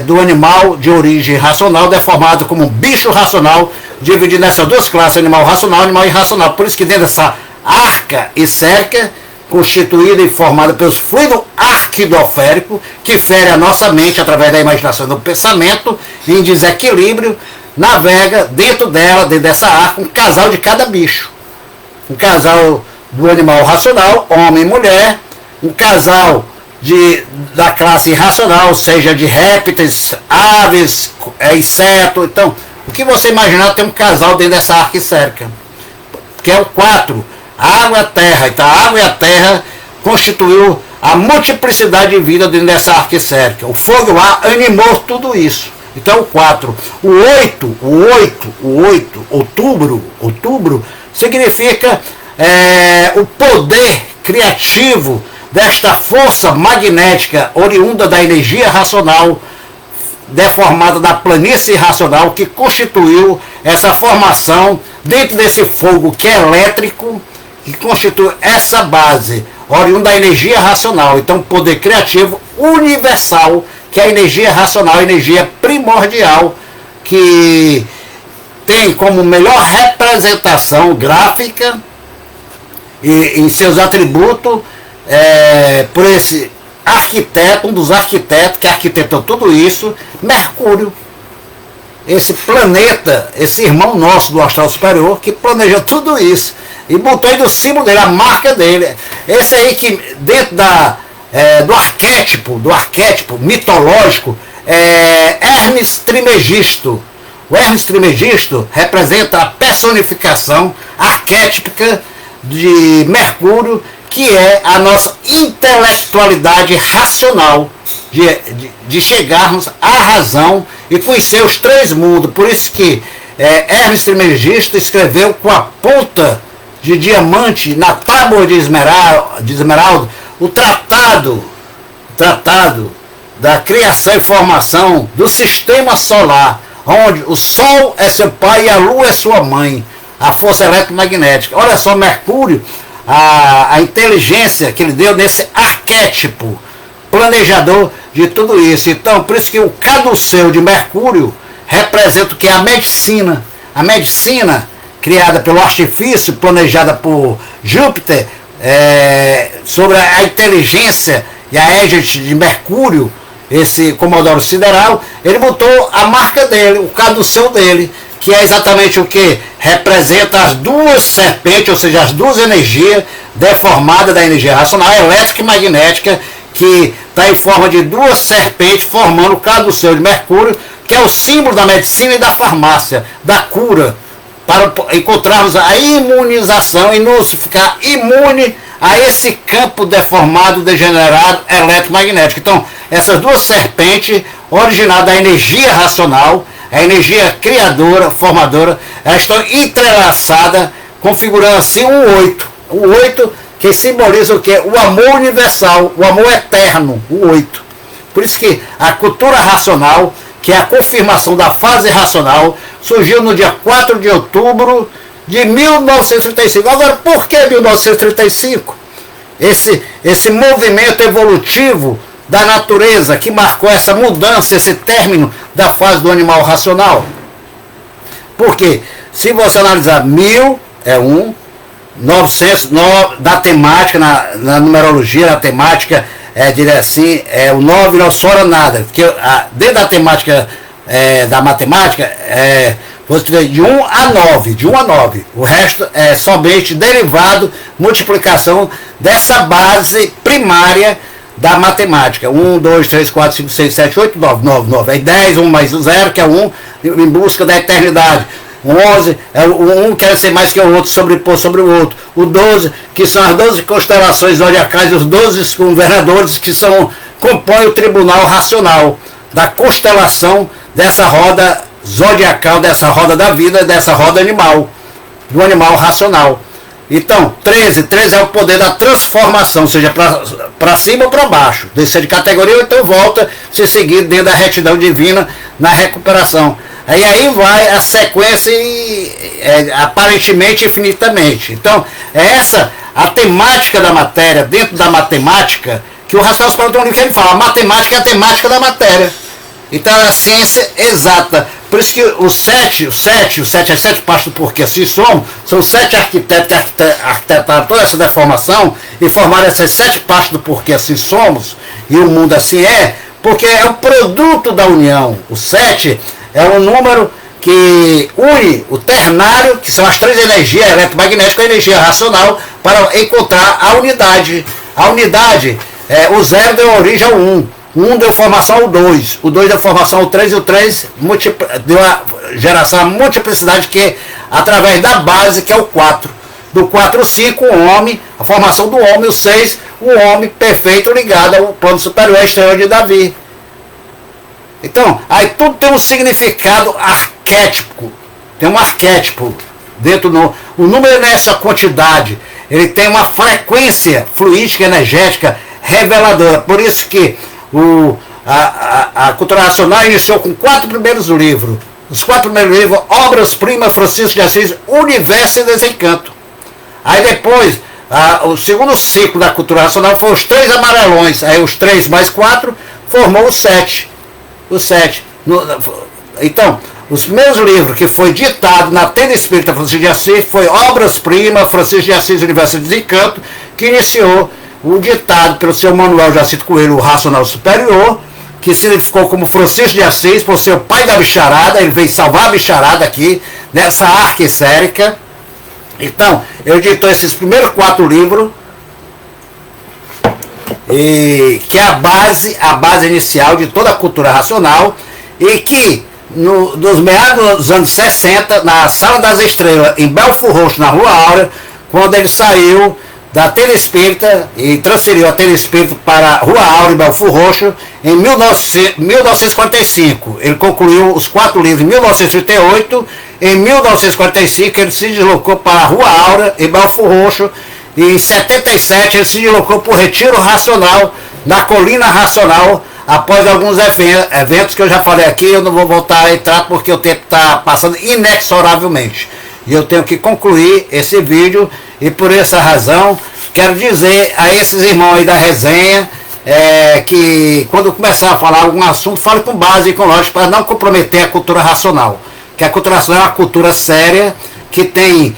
do animal de origem racional, deformado como um bicho racional, dividido nessas 2 classes, animal racional e animal irracional. Por isso que dentro dessa arca e cerca, constituída e formada pelos fluidos arquidoféricos, que fere a nossa mente através da imaginação e do pensamento, em desequilíbrio, navega dentro dessa arca, um casal de cada bicho. Um casal do animal racional, homem e mulher, um casal da classe irracional, seja de répteis, aves, insetos. Então, o que você imaginar, tem um casal dentro dessa arquicérica, que é o 4, a água e a terra. Então, a água e a terra constituiu a multiplicidade de vida dentro dessa arquicérica. O fogo e o ar animou tudo isso. Então, o 4. O 8, outubro, significa o poder criativo desta força magnética oriunda da energia racional, deformada da planície racional, que constituiu essa formação dentro desse fogo que é elétrico, que constitui essa base oriunda da energia racional. Então, poder criativo universal, que é a energia racional, a energia primordial, que tem como melhor representação gráfica e em seus atributos por esse arquiteto, um dos arquitetos que arquitetou tudo isso, Mercúrio, esse planeta, esse irmão nosso do astral superior, que planejou tudo isso e botou aí no símbolo dele, a marca dele. Esse aí que dentro do arquétipo mitológico, Hermes Trismegisto. O Hermes Trismegisto representa a personificação arquétipica de Mercúrio, que é a nossa intelectualidade racional, de chegarmos à razão e conhecer os três mundos. Por isso que Hermes Trismegisto escreveu com a ponta de diamante na tábua de esmeralda o tratado da criação e formação do sistema solar, onde o Sol é seu pai e a Lua é sua mãe, a força eletromagnética. Olha só, Mercúrio, a inteligência que ele deu nesse arquétipo planejador de tudo isso. Então, por isso que o caduceu de Mercúrio representa o que é a medicina. A medicina criada pelo artifício, planejada por Júpiter, sobre a inteligência e a égide de Mercúrio, esse Comodoro Sideral, ele botou a marca dele, o caduceu dele, que é exatamente o que representa as duas serpentes, ou seja, as duas energias deformadas da energia racional, elétrica e magnética, que está em forma de duas serpentes formando o caduceu de Mercúrio, que é o símbolo da medicina e da farmácia, da cura, para encontrarmos a imunização e nos ficar imune a esse campo deformado, degenerado, eletromagnético. Então, essas duas serpentes, originadas da energia racional, a energia criadora, formadora, elas estão entrelaçadas, configurando assim um 8. O 8 que simboliza o quê? O amor universal, o amor eterno, o 8. Por isso que a cultura racional, que é a confirmação da fase racional, surgiu no dia 4 de outubro de 1935. Agora, por que 1935? Esse movimento evolutivo da natureza que marcou essa mudança, esse término da fase do animal racional. Porque, se você analisar 1000 é 1, 900 da temática, na numerologia, na temática, diria assim, o 9 não sora nada, porque dentro da temática da matemática, você tem de 1 a 9, de 1 a 9. O resto é somente derivado, multiplicação dessa base primária da matemática. 1, 2, 3, 4, 5, 6, 7, 8, 9, 9, 9. Aí 10, 1 mais 0, que é 1, em busca da eternidade. 11, o 1 quer ser mais que o outro, sobrepor sobre o outro. O 12, que são as 12 constelações zodiacais, os 12 governadores que compõem o tribunal racional da constelação dessa roda zodiacal, dessa roda da vida, dessa roda animal, do animal racional. Então, 13 é o poder da transformação, seja para cima ou para baixo, descer de categoria ou então volta, se seguir dentro da retidão divina na recuperação. Aí vai a sequência aparentemente infinitamente. Então, essa a temática da matéria, dentro da matemática, que o Racional Superior tem um livro que ele fala, a matemática é a temática da matéria. Então, é a ciência exata. Por isso que os sete, as 7 partes do porquê assim somos, são 7 arquitetos que arquitetaram toda essa deformação e formaram essas 7 partes do porquê assim somos, e o mundo assim porque é o produto da união. O 7 é um número que une o ternário, que são as 3 energias, eletromagnética e energia racional, para encontrar a unidade. A unidade, o 0 deu origem ao 1. O 1 deu formação ao 2, o 2 deu formação ao 3 e o 3 deu a geração, a multiplicidade que através da base, que é o 4. Do 4 ao 5, o homem, a formação do homem, o 6, o homem perfeito ligado ao plano superior, a estrela de Davi. Então, aí tudo tem um significado arquétipico, tem um arquétipo dentro o número não é essa quantidade, ele tem uma frequência fluídica energética reveladora. Por isso que a cultura racional iniciou com 4 primeiros livros. Os 4 primeiros livros, Obras-Primas, Francisco de Assis, Universo e Desencanto. Aí depois, o segundo ciclo da cultura racional foi os 3 amarelões. Aí os 3 mais 4 formou os 7. Os 7. Então, os primeiros livros que foi ditado na tenda espírita Francisco de Assis foi Obras-Primas, Francisco de Assis, Universo e Desencanto, que iniciou o ditado pelo seu Manuel Jacinto Coelho, o Racional Superior, que significou como Francisco de Assis, por ser o pai da bicharada. Ele veio salvar a bicharada aqui, nessa arca esférica. Então, ele editou esses primeiros 4 livros, que é a base inicial de toda a cultura racional, e que, nos meados dos anos 60, na Sala das Estrelas, em Belford Roxo, na Rua Áurea, quando ele saiu da tenda espírita e transferiu a tenda espírita para a Rua Áurea, em Belford Roxo, em 1945. Ele concluiu os 4 livros em 1938. Em 1945 ele se deslocou para a Rua Áurea, em Belford Roxo, e em 77 ele se deslocou para o Retiro Racional, na Colina Racional, após alguns eventos que eu já falei aqui. Eu não vou voltar a entrar porque o tempo está passando inexoravelmente. E eu tenho que concluir esse vídeo, e por essa razão quero dizer a esses irmãos aí da resenha, que quando começar a falar algum assunto, fale com base e com lógica, para não comprometer a cultura racional. Que a cultura racional é uma cultura séria, que tem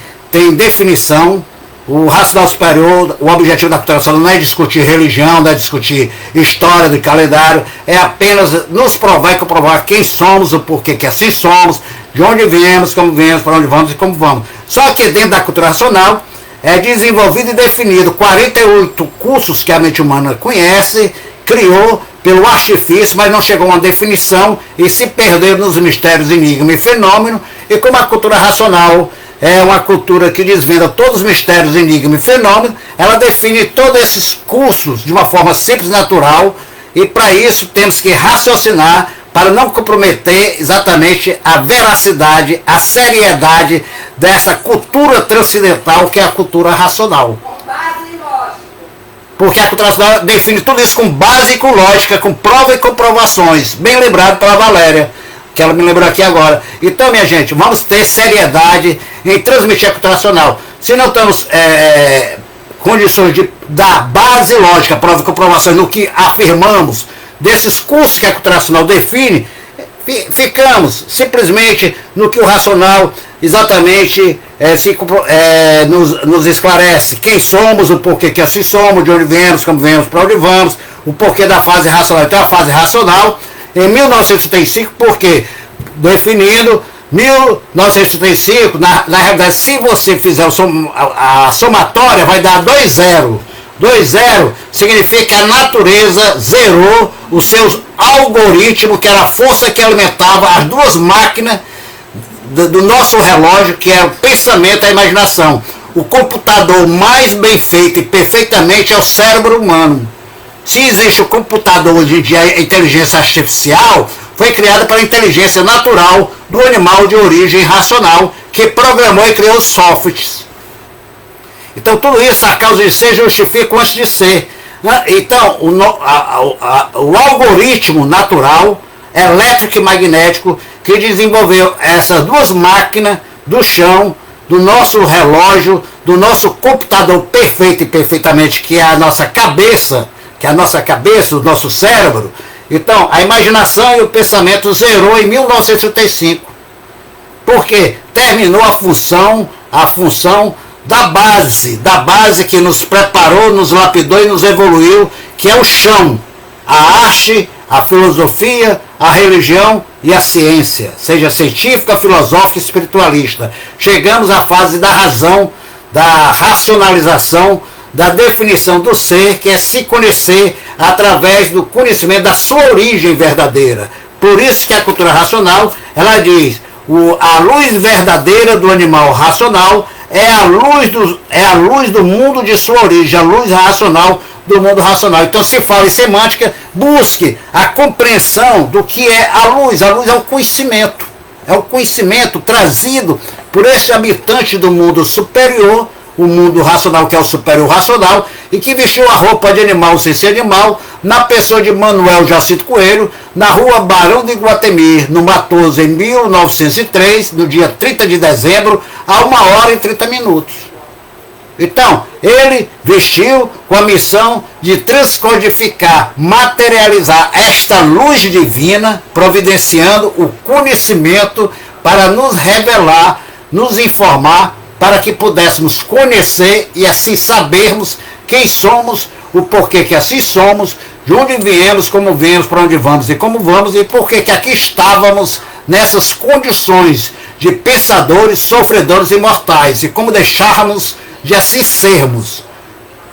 definição. O racional superior, o objetivo da cultura racional não é discutir religião, não é discutir história do calendário, é apenas nos provar e comprovar quem somos, o porquê que assim somos, de onde viemos, para onde vamos e como vamos. Só que dentro da cultura racional é desenvolvido e definido 48 cursos que a mente humana conhece, criou pelo artifício, mas não chegou a uma definição e se perdeu nos mistérios, enigma e fenômeno. E como a cultura racional é uma cultura que desvenda todos os mistérios, enigma e fenômeno, ela define todos esses cursos de uma forma simples e natural, e para isso temos que raciocinar para não comprometer exatamente a veracidade, a seriedade dessa cultura transcendental que é a cultura racional. Com base e lógica. Porque a cultura racional define tudo isso com base e com lógica, com prova e comprovações. Bem lembrado pela Valéria, que ela me lembrou aqui agora. Então, minha gente, vamos ter seriedade em transmitir a cultura racional. Se não temos condições de dar base lógica, prova e comprovações no que afirmamos, desses cursos que a cultura racional define, ficamos simplesmente no que o racional exatamente nos esclarece. Quem somos, o porquê que assim somos, de onde viemos, como viemos, para onde vamos, o porquê da fase racional. Então a fase racional, em 1935, porque definindo 1935, na realidade, se você fizer a somatória, vai dar 2-0. 2-0 significa que a natureza zerou os seus algoritmos, que era a força que alimentava as 2 máquinas do nosso relógio, que é o pensamento e a imaginação. O computador mais bem feito e perfeitamente é o cérebro humano. Se existe o computador hoje em dia, a inteligência artificial foi criada pela inteligência natural do animal de origem racional, que programou e criou os softwares. Então tudo isso, a causa de ser, justifica antes de ser. Então o algoritmo natural, elétrico e magnético, que desenvolveu essas 2 máquinas do chão, do nosso relógio, do nosso computador perfeito e perfeitamente, que é a nossa cabeça, o nosso cérebro. Então a imaginação e o pensamento zerou em 1935, porque terminou a função da base que nos preparou, nos lapidou e nos evoluiu, que é o chão, a arte, a filosofia, a religião e a ciência, seja científica, filosófica e espiritualista. Chegamos à fase da razão, da racionalização, da definição do ser, que é se conhecer através do conhecimento da sua origem verdadeira. Por isso que a cultura racional, ela diz, a luz verdadeira do animal racional é a luz do mundo de sua origem, a luz racional do mundo racional. Então, se fala em semântica, busque a compreensão do que é a luz. A luz é o conhecimento trazido por esse habitante do mundo superior, o mundo racional, que é o superior racional, e que vestiu a roupa de animal sem ser animal, na pessoa de Manuel Jacinto Coelho, na rua Barão de Iguatemi, no Matoso, em 1903, no dia 30 de dezembro, a 1h30. Então, ele vestiu com a missão de transcodificar, materializar esta luz divina, providenciando o conhecimento para nos revelar, nos informar, para que pudéssemos conhecer e assim sabermos quem somos, o porquê que assim somos, de onde viemos, como viemos, para onde vamos e como vamos, e porquê que aqui estávamos nessas condições de pensadores, sofredores e mortais, e como deixarmos de assim sermos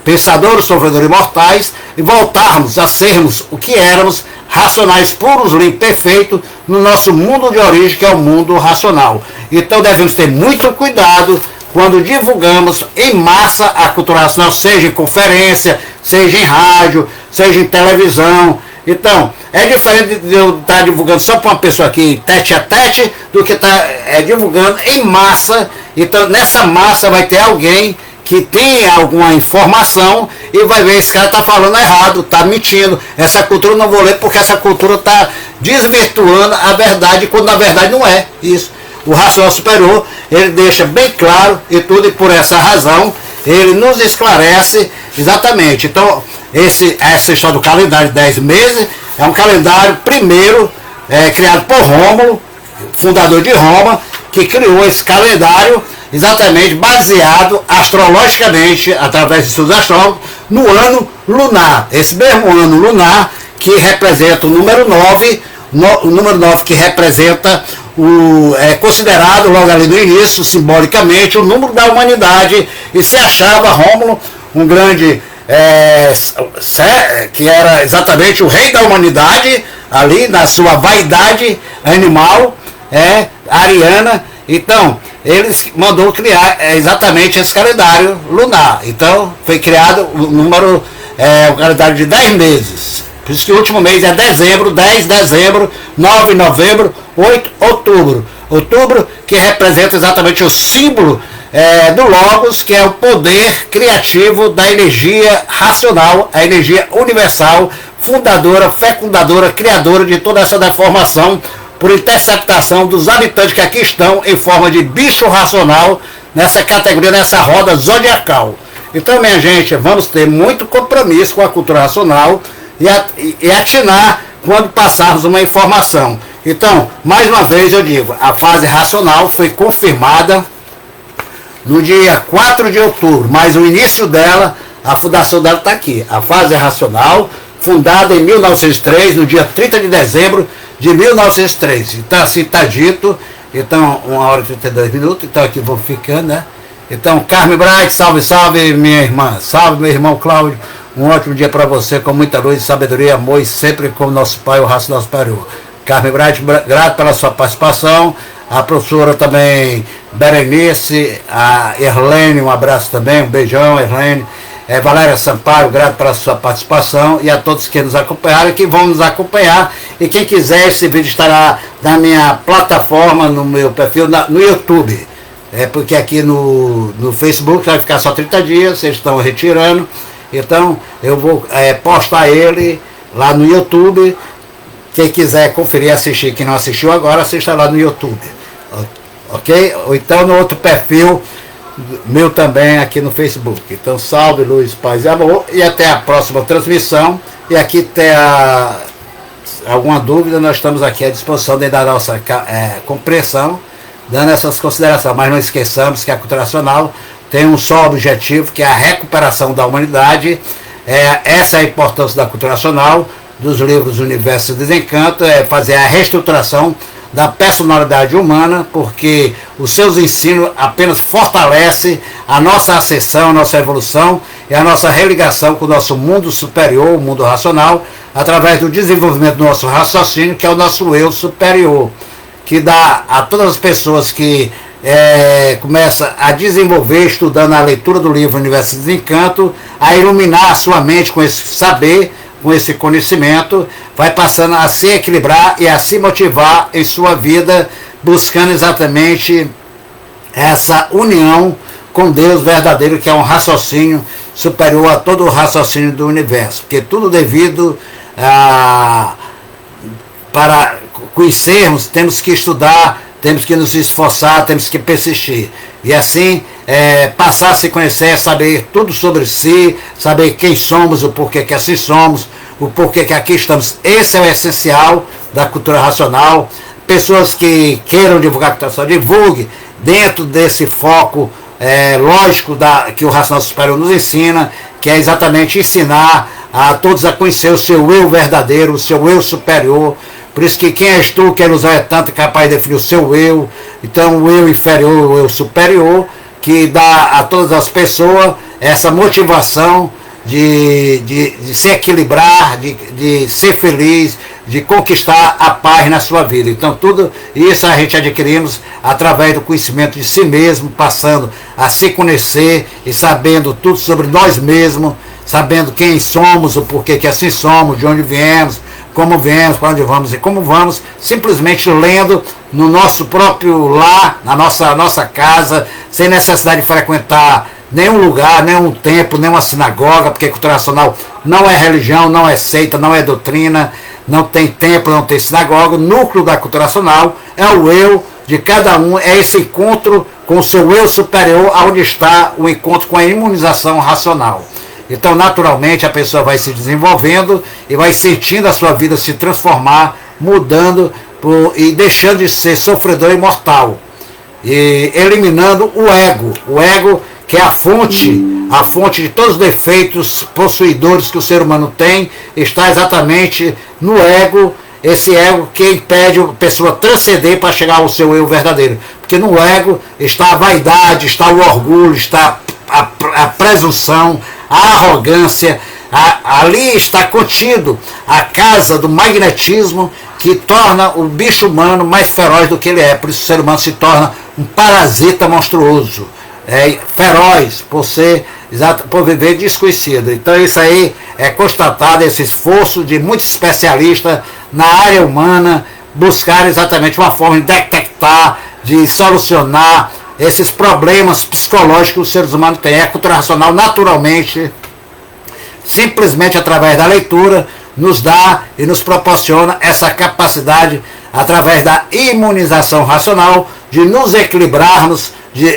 pensadores, sofredores e mortais, e voltarmos a sermos o que éramos, racionais, puros, limpos, perfeitos, no nosso mundo de origem, que é o mundo racional. Então devemos ter muito cuidado quando divulgamos em massa a cultura racional, seja em conferência, seja em rádio, seja em televisão. Então, é diferente de eu estar divulgando só para uma pessoa aqui, tete a tete, do que estar divulgando em massa. Então, nessa massa vai ter alguém que tem alguma informação e vai ver, esse cara está falando errado, está mentindo, essa cultura eu não vou ler porque essa cultura está desvirtuando a verdade, quando na verdade não é isso. O racional superior, ele deixa bem claro e tudo, e por essa razão ele nos esclarece exatamente. Então, essa história do calendário de 10 meses é um calendário primeiro criado por Rômulo, fundador de Roma, que criou esse calendário exatamente baseado astrologicamente, através de estudos astrólogos, no ano lunar. Esse mesmo ano lunar que representa o número 9, o número 9 que representa é considerado logo ali no início, simbolicamente, o número da humanidade, e se achava Rômulo um grande que era exatamente o rei da humanidade, ali na sua vaidade animal, ariana. Então, ele mandou criar exatamente esse calendário lunar. Então, foi criado o número, o calendário de 10 meses. Por isso que o último mês é dezembro, 10 de dezembro, 9 de novembro, 8 de outubro. Outubro, que representa exatamente o símbolo do Logos, que é o poder criativo da energia racional, a energia universal, fundadora, fecundadora, criadora de toda essa deformação, por interceptação dos habitantes que aqui estão em forma de bicho racional, nessa categoria, nessa roda zodiacal. Então, minha gente, vamos ter muito compromisso com a cultura racional e atinar quando passarmos uma informação. Então, mais uma vez eu digo, a fase racional foi confirmada no dia 4 de outubro, mas o início dela, a fundação dela está aqui. A fase racional, fundada em 1903, no dia 30 de dezembro de 1903. Então, assim está dito. Então, 1h32. Então, aqui vou ficando, né? Então, Carmen Bright, salve, salve, minha irmã. Salve, meu irmão Cláudio. Um ótimo dia para você, com muita luz, sabedoria, amor e sempre com nosso Pai, o raça nosso superior. Carmen Bright, grato pela sua participação. A professora também, Berenice, a Erlene, um abraço também, um beijão, Erlene. Valéria Sampaio, grato pela sua participação, e a todos que nos acompanharam e que vão nos acompanhar. E quem quiser, esse vídeo estará na minha plataforma, no meu perfil, no YouTube. Porque aqui no Facebook vai ficar só 30 dias, vocês estão retirando. Então eu vou postar ele lá no YouTube. Quem quiser conferir, assistir, quem não assistiu agora, assista lá no YouTube. Ok? Ou então no outro perfil meu também aqui no Facebook. Então salve, luz, paz e amor, e até a próxima transmissão. E aqui tem alguma dúvida, nós estamos aqui à disposição dentro da nossa compreensão, dando essas considerações. Mas não esqueçamos que a cultura racional tem um só objetivo, que é a recuperação da humanidade. Essa é a importância da cultura racional, dos livros Universo e Desencanto, fazer a reestruturação da personalidade humana, porque os seus ensinos apenas fortalecem a nossa ascensão, a nossa evolução e a nossa religação com o nosso mundo superior, o mundo racional, através do desenvolvimento do nosso raciocínio, que é o nosso eu superior, que dá a todas as pessoas que começam a desenvolver, estudando a leitura do livro Universo e Desencanto, a iluminar a sua mente com esse saber, com esse conhecimento, vai passando a se equilibrar e a se motivar em sua vida, buscando exatamente essa união com Deus verdadeiro, que é um raciocínio superior a todo o raciocínio do universo, porque tudo devido para conhecermos, temos que estudar, temos que nos esforçar, temos que persistir. E assim, passar a se conhecer, saber tudo sobre si, saber quem somos, o porquê que assim somos, o porquê que aqui estamos. Esse é o essencial da cultura racional. Pessoas que queiram divulgar a cultura racional, divulgue dentro desse foco lógico que o racional superior nos ensina, que é exatamente ensinar a todos a conhecer o seu eu verdadeiro, o seu eu superior. Por isso que quem és tu, quem nos é tanto, é capaz de definir o seu eu. Então o eu inferior, o eu superior, que dá a todas as pessoas essa motivação de se equilibrar, de ser feliz, de conquistar a paz na sua vida. Então tudo isso a gente adquirimos através do conhecimento de si mesmo, passando a se conhecer e sabendo tudo sobre nós mesmos, sabendo quem somos, o porquê que assim somos, de onde viemos, para onde vamos e como vamos, simplesmente lendo no nosso próprio lar, na nossa casa, sem necessidade de frequentar nenhum lugar, nenhum templo, nenhuma sinagoga, porque cultura racional não é religião, não é seita, não é doutrina, não tem templo, não tem sinagoga. O núcleo da cultura racional é o eu de cada um, é esse encontro com o seu eu superior, onde está o encontro com a imunização racional. Então, naturalmente, a pessoa vai se desenvolvendo e vai sentindo a sua vida se transformar, mudando e deixando de ser sofredor e mortal. E eliminando o ego que é a fonte de todos os defeitos possuidores que o ser humano tem, está exatamente no ego, esse ego que impede a pessoa transcender para chegar ao seu eu verdadeiro. Porque no ego está a vaidade, está o orgulho, está a presunção, a arrogância, ali está contido a casa do magnetismo que torna o bicho humano mais feroz do que ele é. Por isso o ser humano se torna um parasita monstruoso, feroz, por viver desconhecido. Então isso aí é constatado, esse esforço de muitos especialistas na área humana, buscar exatamente uma forma de detectar, de solucionar esses problemas psicológicos que os seres humanos têm. A cultura racional, naturalmente, simplesmente através da leitura, nos dá e nos proporciona essa capacidade, através da imunização racional, de nos equilibrarmos,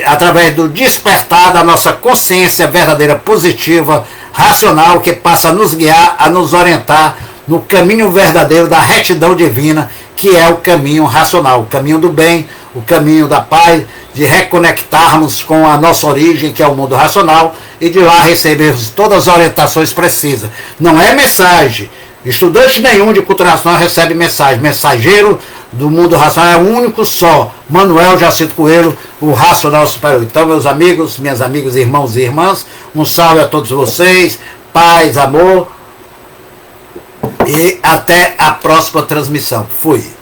através do despertar da nossa consciência verdadeira, positiva, racional, que passa a nos guiar, a nos orientar no caminho verdadeiro da retidão divina, que é o caminho racional, o caminho do bem, o caminho da paz, de reconectarmos com a nossa origem, que é o mundo racional, e de lá recebermos todas as orientações precisas. Não é mensagem. Estudante nenhum de cultura racional recebe mensagem. Mensageiro do mundo racional é o único só, Manuel Jacinto Coelho, o racional superior. Então, meus amigos, minhas amigas, irmãos e irmãs, um salve a todos vocês, paz, amor, e até a próxima transmissão. Fui.